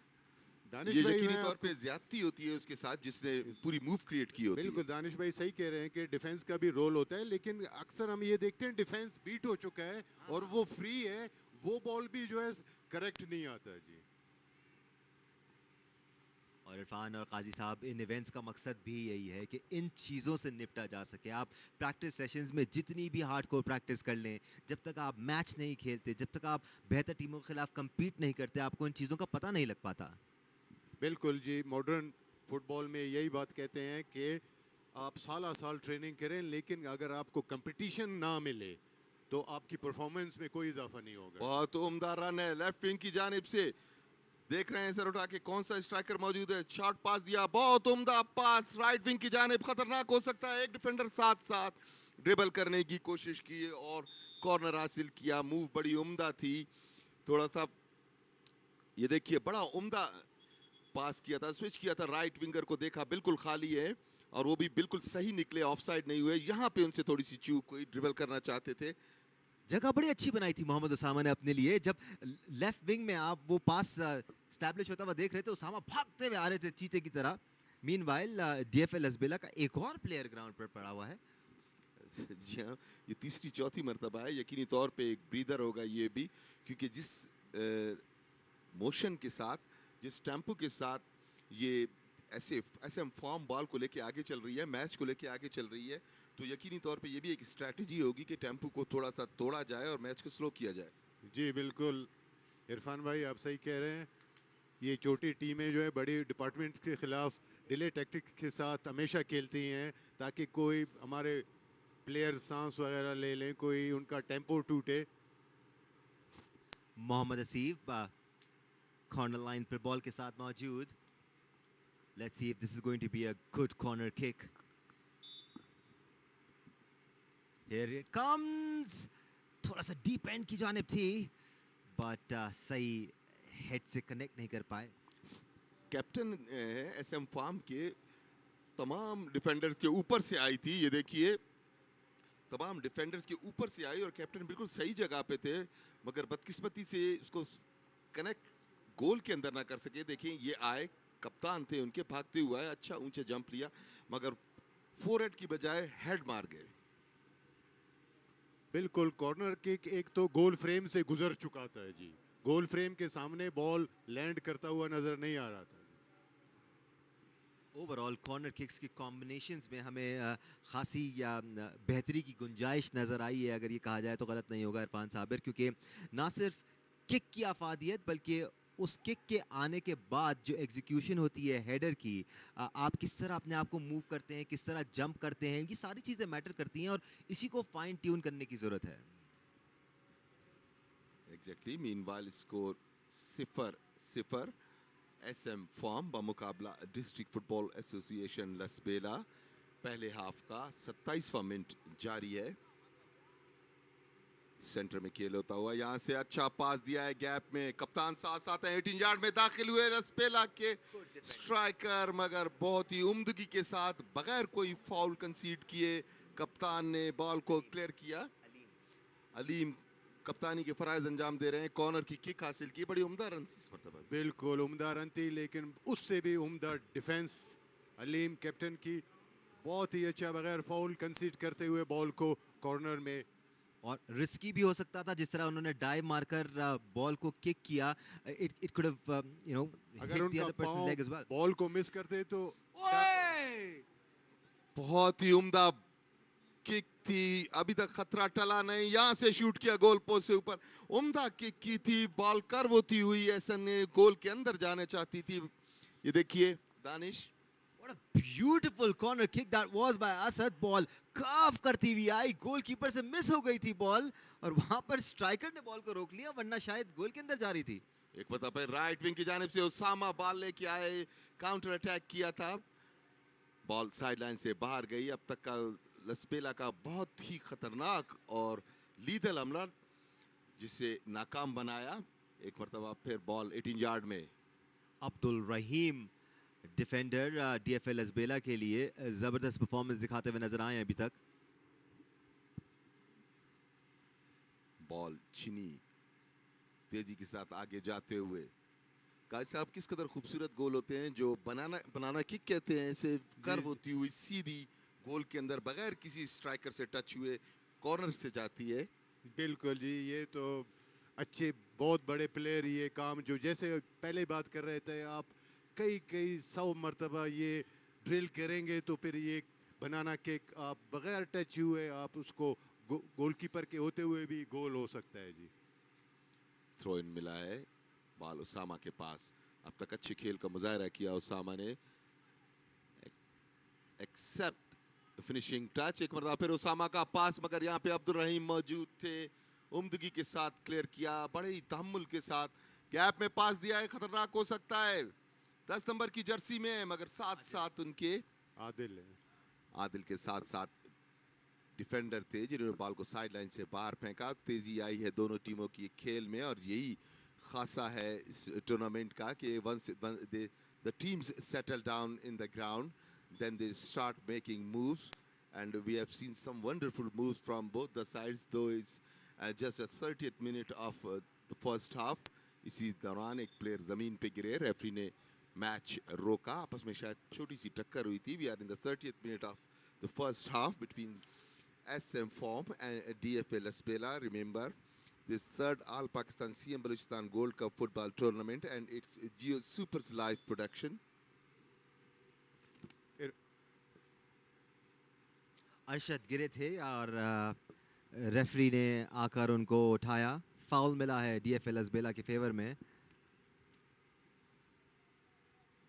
दानिश ये भाई, यकीनी मैं तौर आपको- पे ज्यादती होती है उसके साथ जिसने पूरी मूव क्रिएट की होती बिल्कुल है. दानिश भाई सही कह रहे हैं कि डिफेंस का भी रोल होता है, लेकिन अक्सर हम ये देखते हैं डिफेंस बीट हो चुका है और वो फ्री है, वो बॉल भी जो है करेक्ट नहीं आता जी. और इरफान और काजी साहब, इन इवेंट्स का मकसद भी यही है कि इन चीज़ों से निपटा जा सके. आप प्रैक्टिस सेशंस में जितनी भी हार्डकोर प्रैक्टिस कर लें, जब तक आप मैच नहीं खेलते, जब तक आप बेहतर टीमों के खिलाफ compete नहीं करते, आपको इन चीज़ों का पता नहीं लग पाता. बिल्कुल जी, मॉडर्न फुटबॉल में यही बात कहते हैं कि आप साल साल ट्रेनिंग करें, लेकिन अगर आपको कंपटीशन ना मिले तो आपकी परफॉर्मेंस में कोई इजाफा नहीं होगा. बहुत उम्दा रन है लेफ्ट विंग की जानिब से. देख रहे हैं सर उठा के कौन सा स्ट्राइकर मौजूद है. शॉर्ट पास दिया, बहुत उम्दा पास राइट विंग की जानिब. खतरनाक हो सकता है. एक डिफेंडर साथ साथ ड्रिबल करने की कोशिश की और कॉर्नर हासिल किया. मूव बड़ी उम्दा थी. थोड़ा सा ये देखिए, बड़ा उम्दा पास किया था, स्विच किया था. राइट विंगर को देखा, बिल्कुल खाली है और वो भी बिल्कुल सही निकले, ऑफसाइड नहीं हुए. यहाँ पे उनसे थोड़ी सी चूक हुई. ड्रिबल करना चाहते थे. जगह बड़ी अच्छी बनाई थी मोहम्मद उसामा ने अपने लिए. जब लेफ्ट विंग में आप वो पास स्टैब्लिश होता हुआ देख रहे थे, उसामा भागते हुए आ रहे थे चीते की तरह. मीनवाइल DFL हज़बिल्ला का एक और प्लेयर ग्राउंड पर पड़ा हुआ है. जी हाँ, ये तीसरी चौथी मर्तबा है. यकीनी तौर पे एक ब्रीदर होगा ये भी, क्योंकि जिस मोशन के साथ, जिस टेम्पो के साथ ये ऐसे हम फॉर्म बॉल को लेके आगे चल रही है, मैच को लेके आगे चल रही है, तो यकीनी तौर पे ये भी एक स्ट्रैटेजी होगी कि टेम्पो को थोड़ा सा तोड़ा जाए और मैच को स्लो किया जाए. जी बिल्कुल इरफान भाई, आप सही कह रहे हैं. ये छोटी टीमें जो है बड़ी डिपार्टमेंट्स के खिलाफ डिले टैक्टिक के साथ हमेशा खेलती हैं, ताकि कोई हमारे प्लेयर सांस वगैरह ले लें, कोई उनका टेम्पो टूटे. मोहम्मद असीफ कॉर्नर लाइन पर बॉल के साथ मौजूद. Let's see if this is going to be a good corner kick. Here it comes. थोड़ा सा डीप एंड की जानिब थी, बट सही हेड से कनेक्ट नहीं कर पाए. कैप्टन SM फार्म के तमाम डिफेंडर्स के ऊपर से आई थी. ये देखिए, तमाम डिफेंडर्स के ऊपर से आई और कैप्टन बिल्कुल सही जगह पे थे, मगर बदकिस्मती से उसको कनेक्ट गोल के अंदर ना कर सके. देखिए, ये आए, कप्तान थे उनके, भागते हुए आए, अच्छा ऊंचे जंप लिया, मगर फोरहेड की बजाय हेड मार गए. बिल्कुल, कॉर्नर किक एक तो गोल फ्रेम से गुजर चुका था जी. गोल फ्रेम के सामने बॉल लैंड करता हुआ नजर नहीं आ रहा था. ओवरऑल कॉर्नर किक्स के कॉम्बिनेशंस में हमें खासी या बेहतरी की गुंजाइश नज़र आई है, अगर ये कहा जाए तो गलत नहीं होगा इरफान साबिर, क्योंकि ना सिर्फ किक की अफादियत बल्कि उस किक के आने के बाद जो एग्जीक्यूशन होती है हेडर की, आप किस तरह अपने आप को मूव करते हैं, किस तरह जंप करते हैं, ये सारी चीज़ें मैटर करती हैं और इसी को फाइन ट्यून करने की ज़रूरत है। Exactly. Meanwhile score 0-0 SM form बमुकाबला डिस्ट्रिक्ट फुटबॉल एसोसिएशन लसबेला। पहले हाफ का 27वां मिनट जारी है। सेंटर में खेल होता हुआ यहां से अच्छा पास दिया है गैप में, कप्तान साथ साथ 18 यार्ड में दाखिल हुए लसबेला के स्ट्राइकर, मगर बहुत ही उम्दगी के साथ बगैर कोई फाउल कंसीड किए कप्तान ने बॉल को क्लियर किया। अलीम कप्तानी के फराइज अंजाम दे रहे हैं। कॉर्नर की किक हासिल की, बड़ी उम्दा रन थी इस मरतबा। बिल्कुल उम्दा रन थी, लेकिन उससे भी उम्दा डिफेंस अलीम कैप्टन की। बहुत ही अच्छा बगैर फाउल कंसीड करते हुए बॉल को कॉर्नर में। और रिस्की भी हो सकता था जिस तरह उन्होंने डाइव मारकर बॉल को किक किया। इट कुड हैव अगर हिट द उनका other person leg as well. Ball को मिस करते तो बहुत ही उम्दा किक थी, अभी तक खतरा टला नहीं। यहां से शूट किया गोल पोस्ट से ऊपर, उम्दा किक की थी, बॉल कर्व होती हुई एसन ने गोल के अंदर जाने चाहती थी। ये देखिए Danish, What a beautiful corner kick that was by Asad. Ball curve करती हुई आई, गोलकीपर से मिस हो गई थी बॉल और वहां पर स्ट्राइकर ने बॉल को रोक लिया, वरना शायद गोल के अंदर जा रही थी। एक पता पे राइट विंग की जानिब से उसामा बॉल लेके आए, काउंटर अटैक किया था, बॉल साइडलाइन से बाहर गई। अब तक का लसबेला का बहुत ही खतरनाक और लीथल हमला जिसे नाकाम बनाया। एक मरतबा फिर बॉल 18 यार्ड में। अब्दुल रहीम डिफेंडर डीएफएल लसबेला के लिए जबरदस्त परफॉर्मेंस दिखाते हुए नजर आए हैं अभी तक। बॉल छिनी तेजी के साथ आगे जाते हुए। गाइस साहब, किस कदर खूबसूरत गोल होते हैं जो बनाना किक कहते हैं, ऐसे कर्व होती हुई सीधी गोल के अंदर बगैर किसी स्ट्राइकर से टच हुए कॉर्नर से जाती है। बिल्कुल जी, ये तो अच्छे बहुत बड़े प्लेयर ये काम जो जैसे पहले बात कर रहे थे आप, कई कई 100 मरतबा ये ड्रिल करेंगे तो फिर ये बनाना किक आप बगैर टच हुए आप उसको गोलकीपर के होते हुए भी गोल हो सकता है जी। थ्रो इन मिला है, बॉल उसामा के पास। अब तक अच्छे खेल का मुजाहरा किया उसामा ने। एक्सेप्ट फिनिशिंग टच, एक मरतबा फिर उसामा का पास, मगर यहाँ पे अब्दुल रहीम मौजूद थे, उम्दगी के साथ क्लियर किया, बड़े ही तहम्मुल के साथ गैप में पास दिया है। खतरनाक हो सकता है, 10 नंबर की जर्सी में है, मगर साथ साथ उनके आदिल के साथ साथ डिफेंडर थे जिन्होंने बॉल को साइड लाइन से बाहर फेंका। तेजी आई है दोनों टीमों की खेल में और यही खासा है इस टूर्नामेंट का कि once the teams settle down in the ground, then they start making moves, and we have seen some wonderful moves from both the sides, though it's just a 30th minute of the first half. इसी दौरान एक player जमीन पे गिरे, referee ने match रोका, आपस में शायद छोटी सी टक्कर हुई थी। We are in the 30th minute of the first half between SM Form and DFL Lasbela. Remember, this third All Pakistan CM Balochistan Gold Cup football tournament, and it's Geo Super's live production. Arshad गिरे थे और referee ने आकर उनको उठाया। Foul मिला है DFL Lasbela के फेवर में।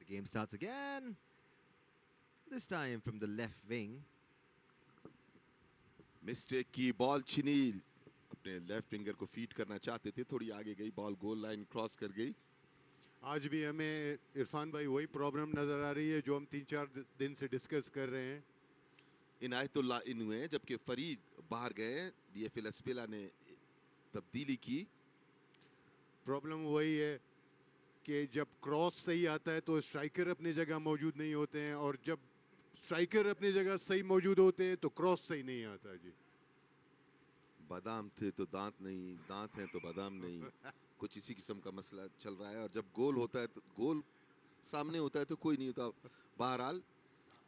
The game starts again. This time from the left wing. Mistake की, बॉल छिनी, अपने लेफ्ट विंगर को फीड करना चाहते थे, थोड़ी आगे गई बॉल, गोल लाइन क्रॉस कर गई। आज भी हमें इरफान भाई वही प्रॉब्लम नजर आ रही है जो हम 3-4 दिन से डिस्कस कर रहे हैं। इनायतुल्लाह इन हुए जबकि फरीद बाहर गए। डीएफएल लसबेला ने तब्दीली की। प्रॉब्लम वही है कि जब क्रॉस सही आता है तो स्ट्राइकर अपनी जगह मौजूद नहीं होते हैं, और जब स्ट्राइकर अपनी जगह सही मौजूद होते हैं तो क्रॉस सही नहीं आता जी। बादाम थे तो दांत नहीं, दांत हैं तो बादाम नहीं, कुछ इसी किस्म का मसला चल रहा है। और जब गोल होता है तो गोल सामने होता है तो कोई नहीं होता। बहरहाल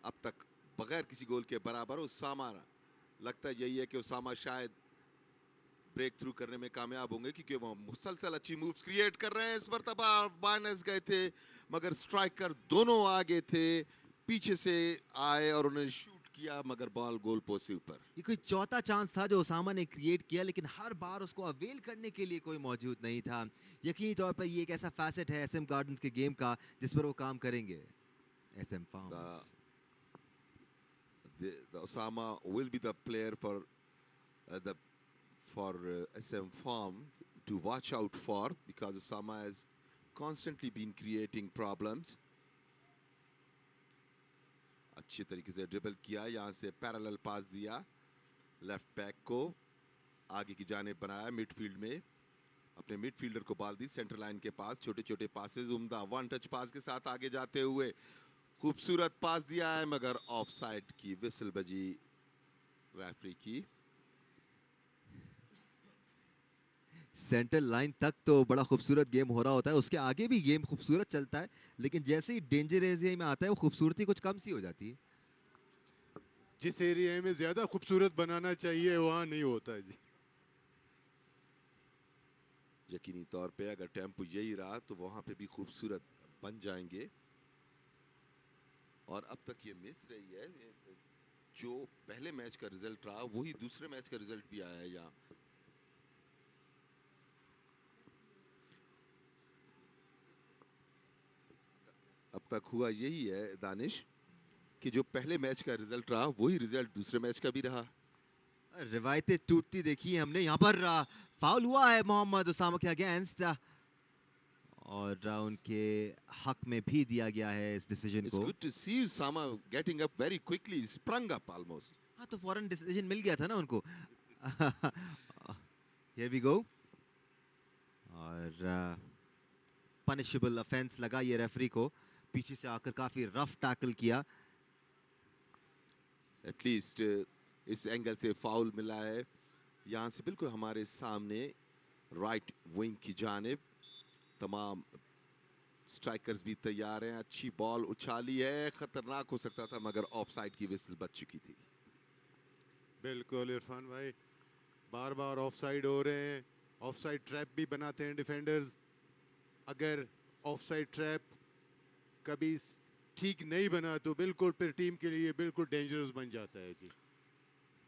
अब तक बगैर किसी गोल के बराबर उसामा, लगता है यही है कि उसामा शायद ब्रेक थ्रू करने में कामयाब होंगे, क्योंकि वो मुसलसल अच्छी मूव्स क्रिएट कर रहे हैं। इस मरतबा माइनस गए थे, मगर स्ट्राइकर दोनों आगे थे, पीछे से आए और उन्होंने शूट किया मगर बॉल गोल पोस्ट से ऊपर। ये कोई चौथा चांस था जो ओसामा ने क्रिएट किया, लेकिन हर बार उसको अवेल करने के लिए कोई मौजूद नहीं था। यकीनी तौर पर ये एक ऐसा फैसेट है एसएम गार्डन्स के गेम का जिस पर वो काम करेंगे। SM Farms The Osama will be the player for SM Farm to watch out for, because Osama has constantly been creating problems. अच्छी तरीके से ड्रिबल किया, यहाँ से पैरेलल पास दिया लेफ्ट बैक को, आगे की जाने बनाया मिडफील्ड में, अपने मिडफील्डर को बॉल दी सेंटर लाइन के पास, छोटे छोटे पासेस, उम्दा वन टच पास के साथ आगे जाते हुए खूबसूरत पास दिया है मगर ऑफसाइड की विसल बजी रेफरी की। सेंटर लाइन तक तो बड़ा खूबसूरत गेम हो रहा होता है, उसके आगे भी गेम खूबसूरत चलता है, लेकिन जैसे ही डेंजर एरिया में आता है वो खूबसूरती कुछ कम सी हो जाती है। जिस एरिया में ज्यादा खूबसूरत बनाना चाहिए वहाँ नहीं होता है जी। यकीनी तौर पे अगर टेम्पो यही रहा तो वहां पे भी खूबसूरत बन जाएंगे। और अब तक ये मिस रही है, जो पहले मैच का रिजल्ट रहा वही दूसरे मैच का रिजल्ट भी आया है यहाँ। अब तक हुआ यही है दानिश कि जो पहले मैच का रिजल्ट रहा वही रिजल्ट दूसरे मैच का भी रहा। रिवायतें टूटती देखी हमने। यहाँ पर फाउल हुआ है मोहम्मद उसामा के अगेंस्ट, और उनके हक में भी दिया गया है इस डिसीजन It's को। good to see Usama getting up very quickly, sprung up almost. हाँ, तो फौरन डिसीजन मिल गया था ना उनको। Here we go। और पनिशेबल ऑफेंस लगा ये रेफरी को, पीछे से आकर काफी रफ टैकल किया। At least इस एंगल से फाउल मिला है, यहाँ से बिल्कुल हमारे सामने राइट विंग की जानिब तमाम स्ट्राइकर्स भी तैयार हैं। अच्छी बॉल उछाली है, खतरनाक हो सकता था मगर ऑफसाइड की विसल बज चुकी थी। बिल्कुल इरफान भाई, बार बार ऑफसाइड हो रहे हैं, ऑफसाइड ट्रैप भी बनाते हैं डिफेंडर्स। अगर ऑफसाइड ट्रैप कभी ठीक नहीं बना तो बिल्कुल फिर टीम के लिए बिल्कुल डेंजरस बन जाता है जी।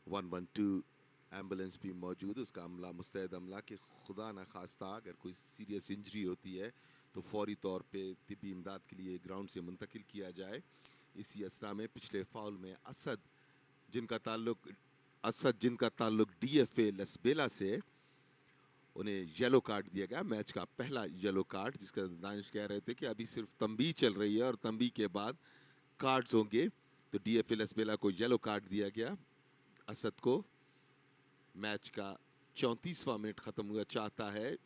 112 एम्बुलेंस भी मौजूद, उसका अमला मुस्तैद अमला कि खुदा न खास्ता अगर कोई सीरियस इंजरी होती है तो फौरी तौर पे तिब्बी इमदाद के लिए ग्राउंड से मुंतकिल किया जाए। इसी असरा में पिछले फाउल में असद जिनका ताल्लुक DFA लसबेला से, उन्हें येलो कार्ड दिया गया, मैच का पहला येलो कार्ड, जिसका दानिश कह रहे थे कि अभी सिर्फ तंबी चल रही है और तंबी के बाद कार्ड्स होंगे। तो DFA लसबेला को येलो कार्ड दिया गया असद को। मैच का 34वां मिनट खत्म हुआ, चाहता है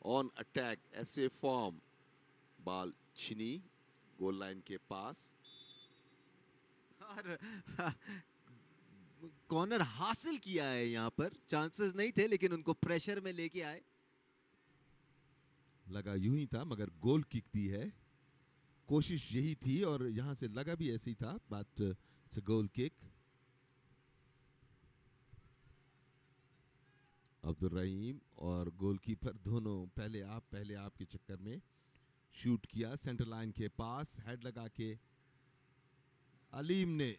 ऑन अटैक ऐसे फॉर्म, बॉल छिनी गोल लाइन के पास और कॉर्नर हासिल किया है। यहाँ पर चांसेस नहीं थे लेकिन उनको प्रेशर में लेके आए। लगा यूं ही था मगर गोल किक दी है, कोशिश यही थी और यहां से लगा भी ऐसे ही था, but it's a goal kick. Abdul Rahim और गोलकीपर दोनों पहले आप के चक्कर में शूट किया सेंटर लाइन के पास, हेड लगा के अलीम ने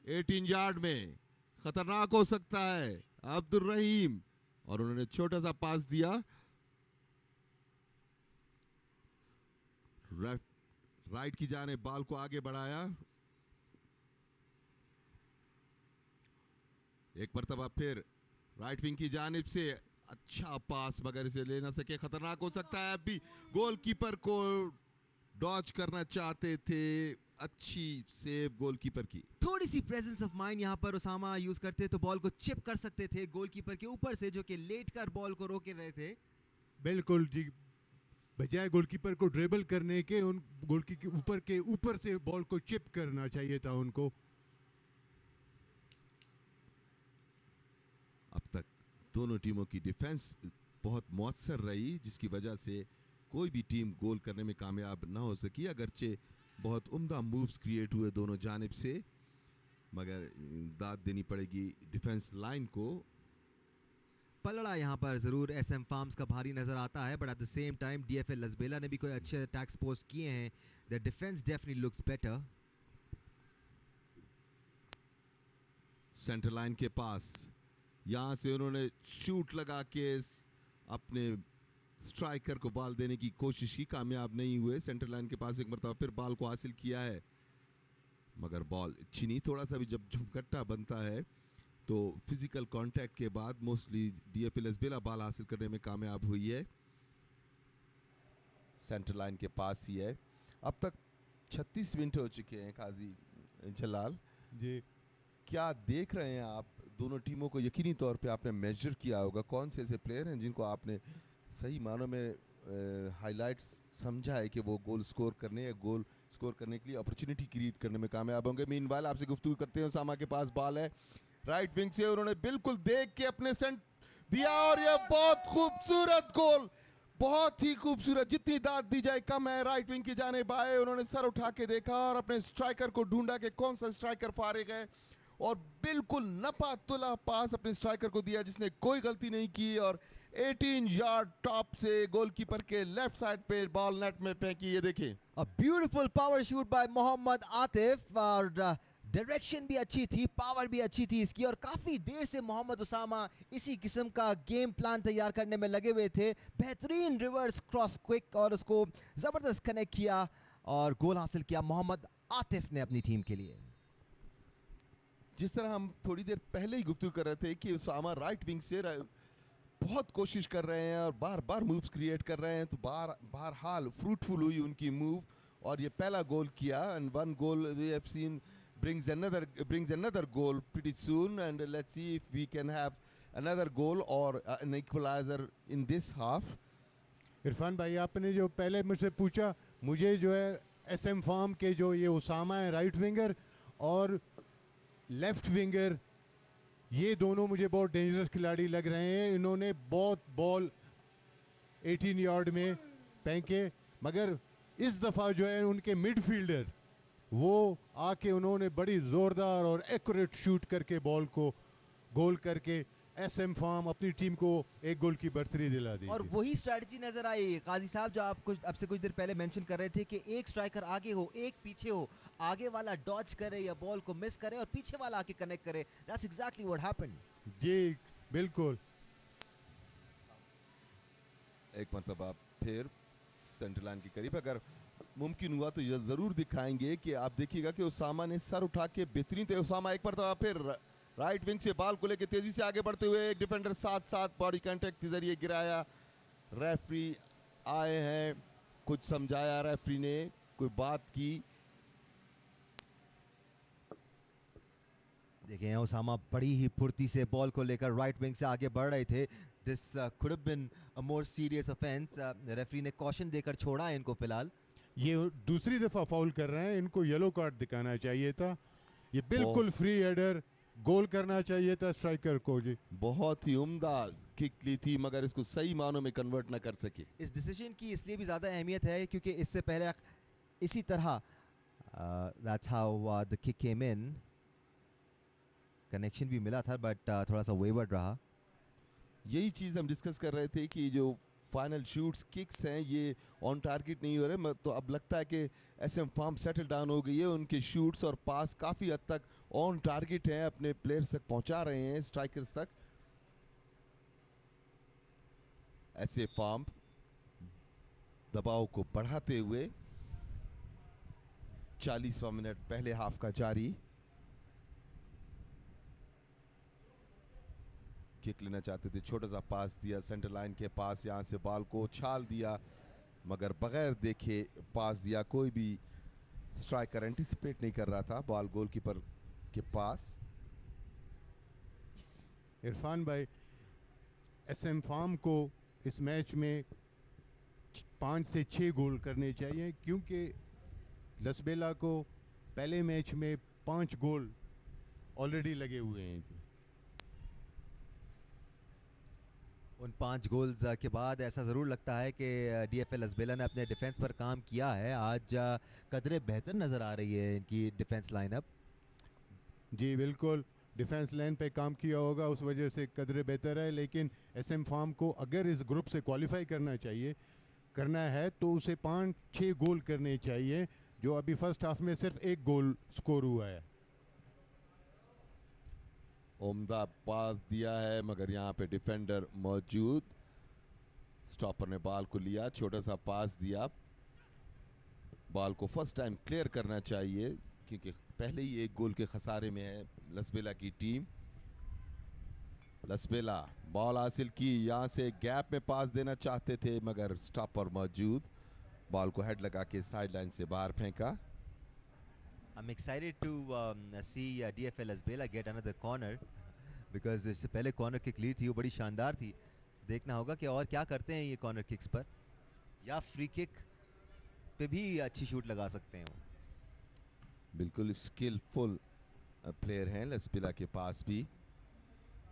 18 यार्ड में, खतरनाक हो सकता है अब्दुल रहीम, और उन्होंने छोटा सा पास दिया। राइट की जाने बॉल को आगे बढ़ाया, एक मरतबा फिर राइट विंग की जानिब से अच्छा पास मगर इसे ले ना सके, खतरनाक हो सकता है। अब भी गोलकीपर को डॉज करना चाहते थे, अच्छी सेव गोलकीपर की। थोड़ी सी प्रेजेंस ऑफ माइंड यहाँ पर उसामा यूज करते तो बॉल को चिप कर सकते थे गोलकीपर के ऊपर से, जो कि लेट कर बॉल को रोके रहे थे। बिल्कुल जी, बजाय गोलकीपर को ड्रिबल करने के उन गोलकीपर के ऊपर से बॉल को चिप करना चाहिए था उनको। अब तक दोनों टीमों की डिफेंस बहुत मौसर रही, जिसकी वजह से कोई भी टीम गोल करने में कामयाब ना हो सकी। अगरचे बहुत उम्दा मूव्स क्रिएट हुए दोनों जानिब से, मगर दाद देनी पड़ेगी डिफेंस लाइन को। पलड़ा यहाँ पर जरूर एसएम फार्म्स का भारी नजर आता है, but at the same time DFA Lasbela ने भी कोई अच्छे अटैक्स पोस्ट किए हैं। The defence definitely looks better. Centre line के पास यहाँ से उन्होंने शूट लगा के अपने स्ट्राइकर को बॉल देने की कोशिश की, कामयाब नहीं हुए। सेंटर लाइन के पास एक मरतबा फिर बॉल को हासिल किया है, मगर बॉल अच्छी नहीं। थोड़ा सा भी जब झुमकट्टा बनता है तो फिजिकल कांटेक्ट के बाद मोस्टली डीएफएल लसबेला बॉल हासिल करने में कामयाब हुई है। सेंटर लाइन के पास ही है। अब तक 36 मिनट हो चुके हैं। काजी जलाल जी, क्या देख रहे हैं आप दोनों टीमों को? यकीनी तौर पे आपने मेजर किया होगा कौन से ऐसे प्लेयर हैं जिनको आपने सही मानों में हाईलाइट्स समझा है कि वो गोल स्कोर करने या गोल स्कोर करने के लिए अपॉर्चुनिटी क्रिएट करने में कामयाब होंगे। मीनवाइल आपसे गुफ्तगू करते हैं। उसामा के पास बॉल है, राइट विंग से उन्होंने बिल्कुल देख के अपने सेंट दिया और ये बहुत खूबसूरत गोल, बहुत ही खूबसूरत। जितनी दाद दी जाए कम है। राइट विंग की जानिब आए, उन्होंने सर उठा के देखा और अपने स्ट्राइकर को ढूंढा कि कौन सा स्ट्राइकर फारिग है, और बिल्कुल नपा तुला पास अपने स्ट्राइकर को दिया जिसने कोई गलती नहीं की, और 18 यार्ड टॉप से गोलकीपर के लेफ्ट साइड पे बॉल नेट में फेंकी। ये देखें, A beautiful power shoot by Mohammad Atif, और डायरेक्शन भी अच्छी थी, पावर भी अच्छी थी इसकी, और काफ़ी देर से मोहम्मद उसामा इसी किस्म का गेम प्लान तैयार करने में लगे हुए थे। बेहतरीन रिवर्स क्रॉस क्विक और उसको ज़बरदस्त कनेक्ट किया और गोल हासिल किया मोहम्मद आतिफ ने अपनी टीम के लिए। जिस तरह हम थोड़ी देर पहले ही गुफ्तगू कर रहे थे कि उसामा राइट विंग से बहुत कोशिश कर रहे हैं और बार बार मूव्स क्रिएट कर रहे हैं, तो बहरहाल फ्रूटफुल हुई उनकी मूव और ये पहला गोल किया। And one goal we have seen brings another goal pretty soon, and let's see if we can have another goal or an equalizer in this half. Irfan भाई, आपने जो पहले मुझसे पूछा, मुझे जो है एसएम फार्म के जो ये उसामा है राइट विंगर और लेफ्ट विंगर, ये दोनों मुझे बहुत डेंजरस खिलाड़ी लग रहे हैं। इन्होंने बहुत बॉल 18 यार्ड में फेंके, मगर इस दफ़ा जो है उनके मिडफील्डर वो आके उन्होंने बड़ी ज़ोरदार और एक्यूरेट शूट करके बॉल को गोल करके एसएम फार्म अपनी टीम को एक गोल की बढ़तरी दिला दी। और वही स्ट्रेटजी नजर आई काजी साहब जो आप आपसे कुछ देर पहले मेंशन कर रहे थे कि एक स्ट्राइकर आगे हो, एक पीछे हो, आगे वाला डॉज करे या बॉल को मिस करे और पीछे वाला आके कनेक्ट करे। That's exactly what happened. जी बिल्कुल। एक मरतबा फिर सेंटर लाइन के करीब, अगर मुमकिन हुआ तो यह जरूर दिखाएंगे कि आप देखिएगा कि उसामा ने सर उठा के बेहतरीन थे। उसामा एक मरतबा फिर राइट विंग से बॉल को लेकर तेजी से आगे बढ़ते हुए एक डिफेंडर साथ बॉडी कांटेक्ट के जरिए गिराया। रेफरी आए हैं, कुछ समझाया रेफरी ने, कोई बात की। देखें उसामा बड़ी ही फुर्ती से बॉल को लेकर राइट विंग से आगे बढ़ रहे थे। This could have been a more serious offence. Referee ने कॉशन देकर छोड़ा है इनको फिलहाल। ये दूसरी दफ़ा फाउल कर रहे हैं, इनको येलो कार्ड दिखाना चाहिए था। ये बिल्कुल फ्री हेडर, गोल करना चाहिए था स्ट्राइकर को। जी बहुत ही उम्दा किक ली थी, मगर इसको सही मानों में कन्वर्ट ना कर सके। इस डिसीजन की इसलिए भी ज़्यादा अहमियत है क्योंकि इससे पहले इसी तरह that's how the kick came in, connection भी मिला था बट थोड़ा सा वेवर्ड रहा। यही चीज़ हम डिस्कस कर रहे थे कि जो फाइनल शूट्स किक्स हैं ये ऑन टारगेट नहीं हो रहे, तो अब लगता है कि एसएम फार्म सेटल डाउन हो गई है। उनके शूट्स और पास काफ़ी हद तक ऑन टारगेट हैं, अपने प्लेयर्स तक पहुंचा रहे हैं, स्ट्राइकर्स तक। एसए फार्म दबाव को बढ़ाते हुए 40वां मिनट पहले हाफ का जारी। किक लेना चाहते थे, छोटा सा पास दिया सेंटर लाइन के पास, यहां से बॉल को उछाल दिया मगर बगैर देखे पास दिया। कोई भी स्ट्राइकर एंटिसिपेट नहीं कर रहा था बॉल गोलकीपर के पास। इरफान भाई, एसएम फार्म को इस मैच में 5 से 6 गोल करने चाहिए, क्योंकि लसबेला को पहले मैच में 5 गोल ऑलरेडी लगे हुए हैं। उन 5 गोल्स के बाद ऐसा ज़रूर लगता है कि डीएफएल लसबेला ने अपने डिफेंस पर काम किया है। आज कदरे बेहतर नज़र आ रही है इनकी डिफेंस लाइनअप। जी बिल्कुल, डिफेंस लाइन पे काम किया होगा, उस वजह से कदरे बेहतर है। लेकिन एसएम फार्म को अगर इस ग्रुप से क्वालिफाई करना है तो उसे 5-6 गोल करने चाहिए, जो अभी फर्स्ट हाफ में सिर्फ 1 गोल स्कोर हुआ है। उम्दा पास दिया है मगर यहाँ पे डिफेंडर मौजूद। स्टॉपर ने बॉल को लिया, छोटा सा पास दिया। बॉल को फर्स्ट टाइम क्लियर करना चाहिए क्योंकि पहले ही एक गोल के खसारे में है लसबेला की टीम। लसबेला बॉल हासिल की, यहाँ से गैप में पास देना चाहते थे मगर स्टॉपर मौजूद, बॉल को हेड लगा के साइड लाइन से बाहर फेंका। I'm excited to see DFL Lasbela get another corner because इससे पहले कॉर्नर किक ली थी, वो बड़ी शानदार थी। देखना होगा कि और क्या करते हैं ये कॉर्नर किक्स पर, या फ्री किक पे भी अच्छी शूट लगा सकते हैं वो। बिल्कुल स्किलफुल प्लेयर हैं लसबेला के पास भी।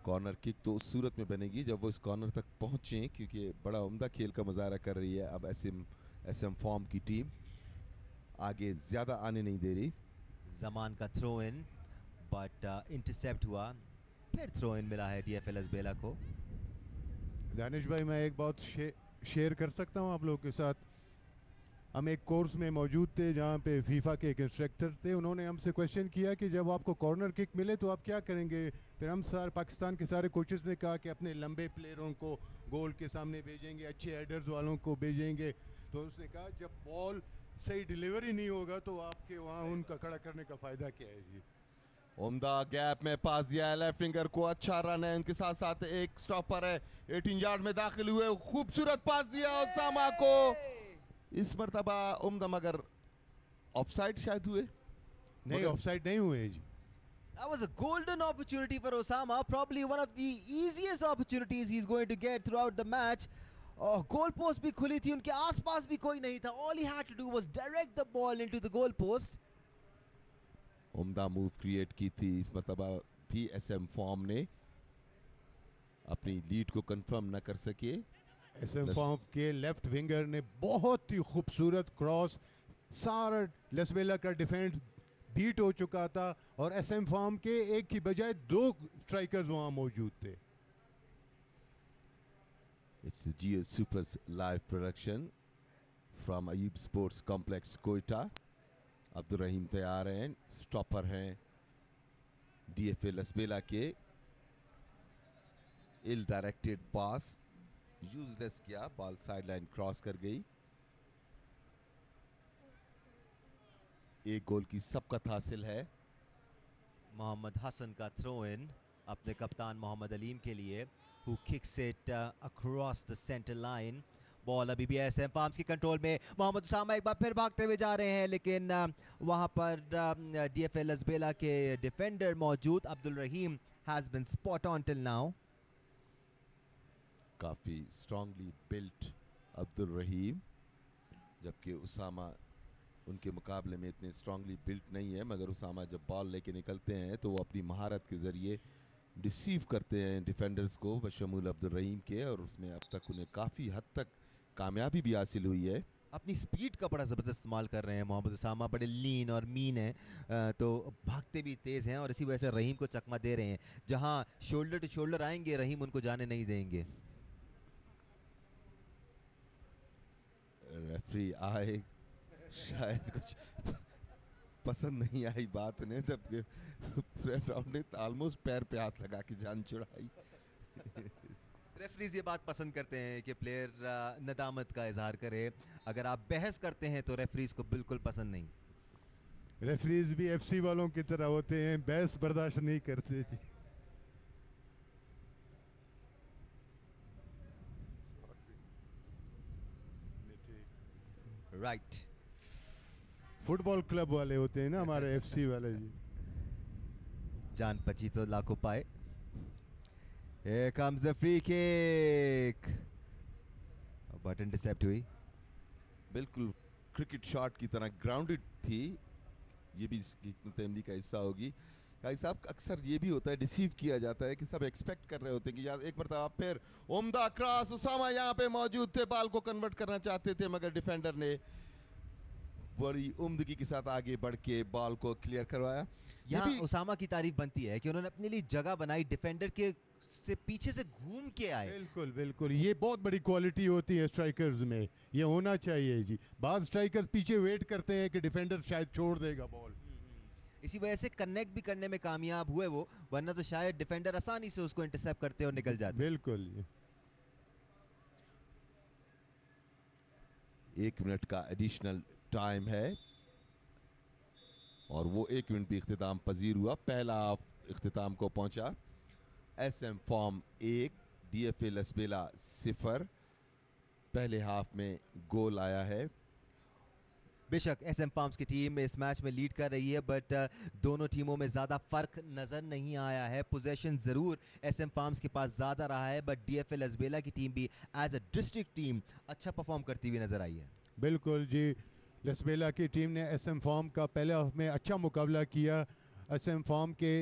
कॉर्नर किक तो उस सूरत में बनेगी जब वो इस कॉर्नर तक पहुंचे क्योंकि बड़ा उम्दा खेल का मुजाहरा कर रही है अब एसएम फॉर्म की टीम। आगे ज़्यादा आने नहीं दे रही। जमान का थ्रो इन बट इंटरसेप्ट हुआ, फिर थ्रो इन मिला है DFL Lasbela को। दानिश भाई, मैं एक बात शेयर कर सकता हूँ आप लोगों के साथ। हम एक कोर्स में मौजूद थे जहाँ पे फीफा के एक इंस्ट्रक्टर थे। उन्होंने हमसे क्वेश्चन किया कि जब आपको कॉर्नर किक मिले तो आप क्या करेंगे। फिर हम पाकिस्तान के सारे कोचेस ने कहा कि अपने लंबे प्लेयरों को गोल के सामने भेजेंगे, अच्छे हेडर्स वालों को भेजेंगे। तो उसने कहा जब बॉल सही डिलीवरी नहीं होगा तो आपके वहाँ उनका खड़ा करने का फ़ायदा क्या है जी। उम्दा गैप में पास दिया है लेफ्ट विंगर को, अच्छा रन है। उनके साथ साथ एक स्टॉपर है, 18 यार्ड में दाखिल हुए, खूबसूरत पास दिया उसामा को। इस मरतबा उम्दा मगर ऑफसाइड शायद हुए। नहीं, ऑफसाइड नहीं हुए जी। That was a golden opportunity for Osama, probably one of the easiest opportunities he's going to get throughout the match. Goal post भी खुली थी, उनके आसपास भी कोई नहीं था। All he had to do was direct the ball into the goal post. उम्दा मूव क्रिएट की थी इस मरतबा भी एसएम फॉर्म ने, अपनी लीड को कंफर्म न कर सके। एसएम फॉर्म के लेफ्ट विंगर ने बहुत ही खूबसूरत क्रॉस, सारा लसबेला का डिफेंस बीट हो चुका था और एसएम फॉर्म के एक की बजाय दो स्ट्राइकर्स वहां मौजूद थे। It's the Geo Supers live production from Ayub Sports Complex Quetta. Abdul रहीम तैयार हैं, स्टॉपर हैं DFL लसबेला के। इल डायरेक्टेड पास यूजलेस किया, बॉल साइड लाइन क्रॉस कर गई। एक गोल की सबकत हासिल है। मोहम्मद हसन का थ्रो इन अपने कप्तान मोहम्मद अलीम के लिए, who kicks it across the center line. Ball अभी भी एसएम फार्म्स की कंट्रोल में। मोहम्मद उसामा एक बार फिर भागते हुए जा रहे हैं लेकिन वहां पर DFL Lasbela के डिफेंडर मौजूद अब्दुल रहीम has been spot on till now. काफ़ी स्ट्रांगली बिल्ट अब्दुल रहीम, जबकि उसामा उनके मुकाबले में इतने स्ट्रांगली बिल्ट नहीं है। मगर उसामा जब बॉल लेके निकलते हैं तो वो अपनी महारत के ज़रिए डिसीव करते हैं डिफेंडर्स को बशमूल अब्दुल रहीम के, और उसमें अब तक उन्हें काफ़ी हद तक कामयाबी भी हासिल हुई है। अपनी स्पीड का बड़ा ज़बरदस्त इस्तेमाल कर रहे हैं मोहम्मद उसामा, बड़े लीन और मीन हैं तो भागते भी तेज़ हैं और इसी वजह से रहीम को चकमा दे रहे हैं। जहां शोल्डर टू शोल्डर आएंगे रहीम उनको जाने नहीं देंगे। रेफरी आए, शायद कुछ पसंद नहीं आई बात उन्हें, जबकि रेफ राउंड ने ऑलमोस्ट पैर पे हाथ लगा के जान छुड़ाई। रेफरीज ये बात पसंद करते हैं कि प्लेयर नदामत का इजहार करे। अगर आप बहस करते हैं तो रेफरीज को बिल्कुल पसंद नहीं। रेफरीज भी FC वालों की तरह होते हैं, बहस बर्दाश्त नहीं करते जी। राइट, फुटबॉल क्लब वाले होते हैं ना हमारे FC वाले जी। जान पची तो लाखों पाए। Here comes the free kick. But intercept हुई। बिल्कुल क्रिकेट शॉट की तरह ग्राउंडेड थी। ये भी इसकी तेमली का हिस्सा होगी। भाई साहब, अक्सर ये भी होता है, डिसीव किया जाता है कि सब एक्सपेक्ट कर रहे होते हैं कि यार एक मरतबा फिर उम्दा क्रॉस, उसामा यहाँ पे मौजूद थे, बॉल को कन्वर्ट करना चाहते थे मगर डिफेंडर ने बड़ी उम्दगी के साथ आगे बढ़ के बॉल को क्लियर करवाया। यहाँ उसामा की तारीफ बनती है कि उन्होंने अपने लिए जगह बनाई, डिफेंडर के से पीछे से घूम के आए। बिल्कुल बिल्कुल, ये बहुत बड़ी क्वालिटी होती है स्ट्राइकर्स में, ये होना चाहिए जी। बाद स्ट्राइकर्स पीछे वेट करते हैं कि डिफेंडर शायद छोड़ देगा बॉल। इसी वजह से कनेक्ट भी करने में कामयाब हुए वो, वरना तो शायद डिफेंडर आसानी से उसको इंटरसेप्ट करते और निकल जाते। बिल्कुल। 1 मिनट का एडिशनल टाइम है और वो 1 मिनट भी इख्तिताम पजीर हुआ। पहला हाफ इख्तिताम को पहुंचा। SM Farm 1 DFA Lasbela 0। पहले हाफ में गोल आया है। बेशक एसएम फार्म्स की टीम इस मैच में लीड कर रही है, बट दोनों टीमों में ज़्यादा फ़र्क नज़र नहीं आया है। पोजेशन ज़रूर एसएम फार्म्स के पास ज़्यादा रहा है, बट डीएफए लसबेला की टीम भी एज अ डिस्ट्रिक्ट टीम अच्छा परफॉर्म करती हुई नज़र आई है। बिल्कुल जी, लसबेला की टीम ने एसएम फॉर्म का पहले हाफ में अच्छा मुकाबला किया। एसएम फॉर्म के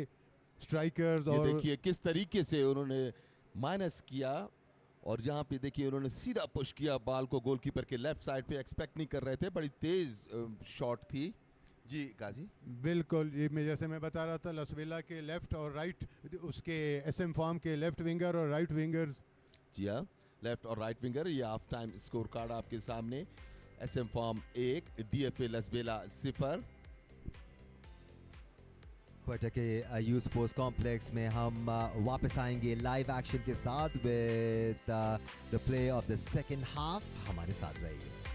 स्ट्राइकर्स ये और देखिए किस तरीके से उन्होंने माइनस किया और यहाँ पे देखिए उन्होंने सीधा पुश किया बॉल को गोलकीपर के लेफ्ट साइड पे। एक्सपेक्ट नहीं कर रहे थे, बड़ी तेज शॉट थी। जी गाजी। बिल्कुल, ये मैं जैसे मैं बता रहा था, लसबेला के लेफ्ट और राइट, उसके एसएम फॉर्म के लेफ्ट विंगर और राइट विंगर्स। जी हाँ, लेफ्ट और राइट विंगर। ये हाफ टाइम स्कोर कार्ड आपके सामने। SM Farm 1 DFA Lasbela 0। क्वार्टर के यूथ स्पोर्ट्स कॉम्प्लेक्स में हम वापस आएंगे लाइव एक्शन के साथ with the play of the second half. हमारे साथ रहिए।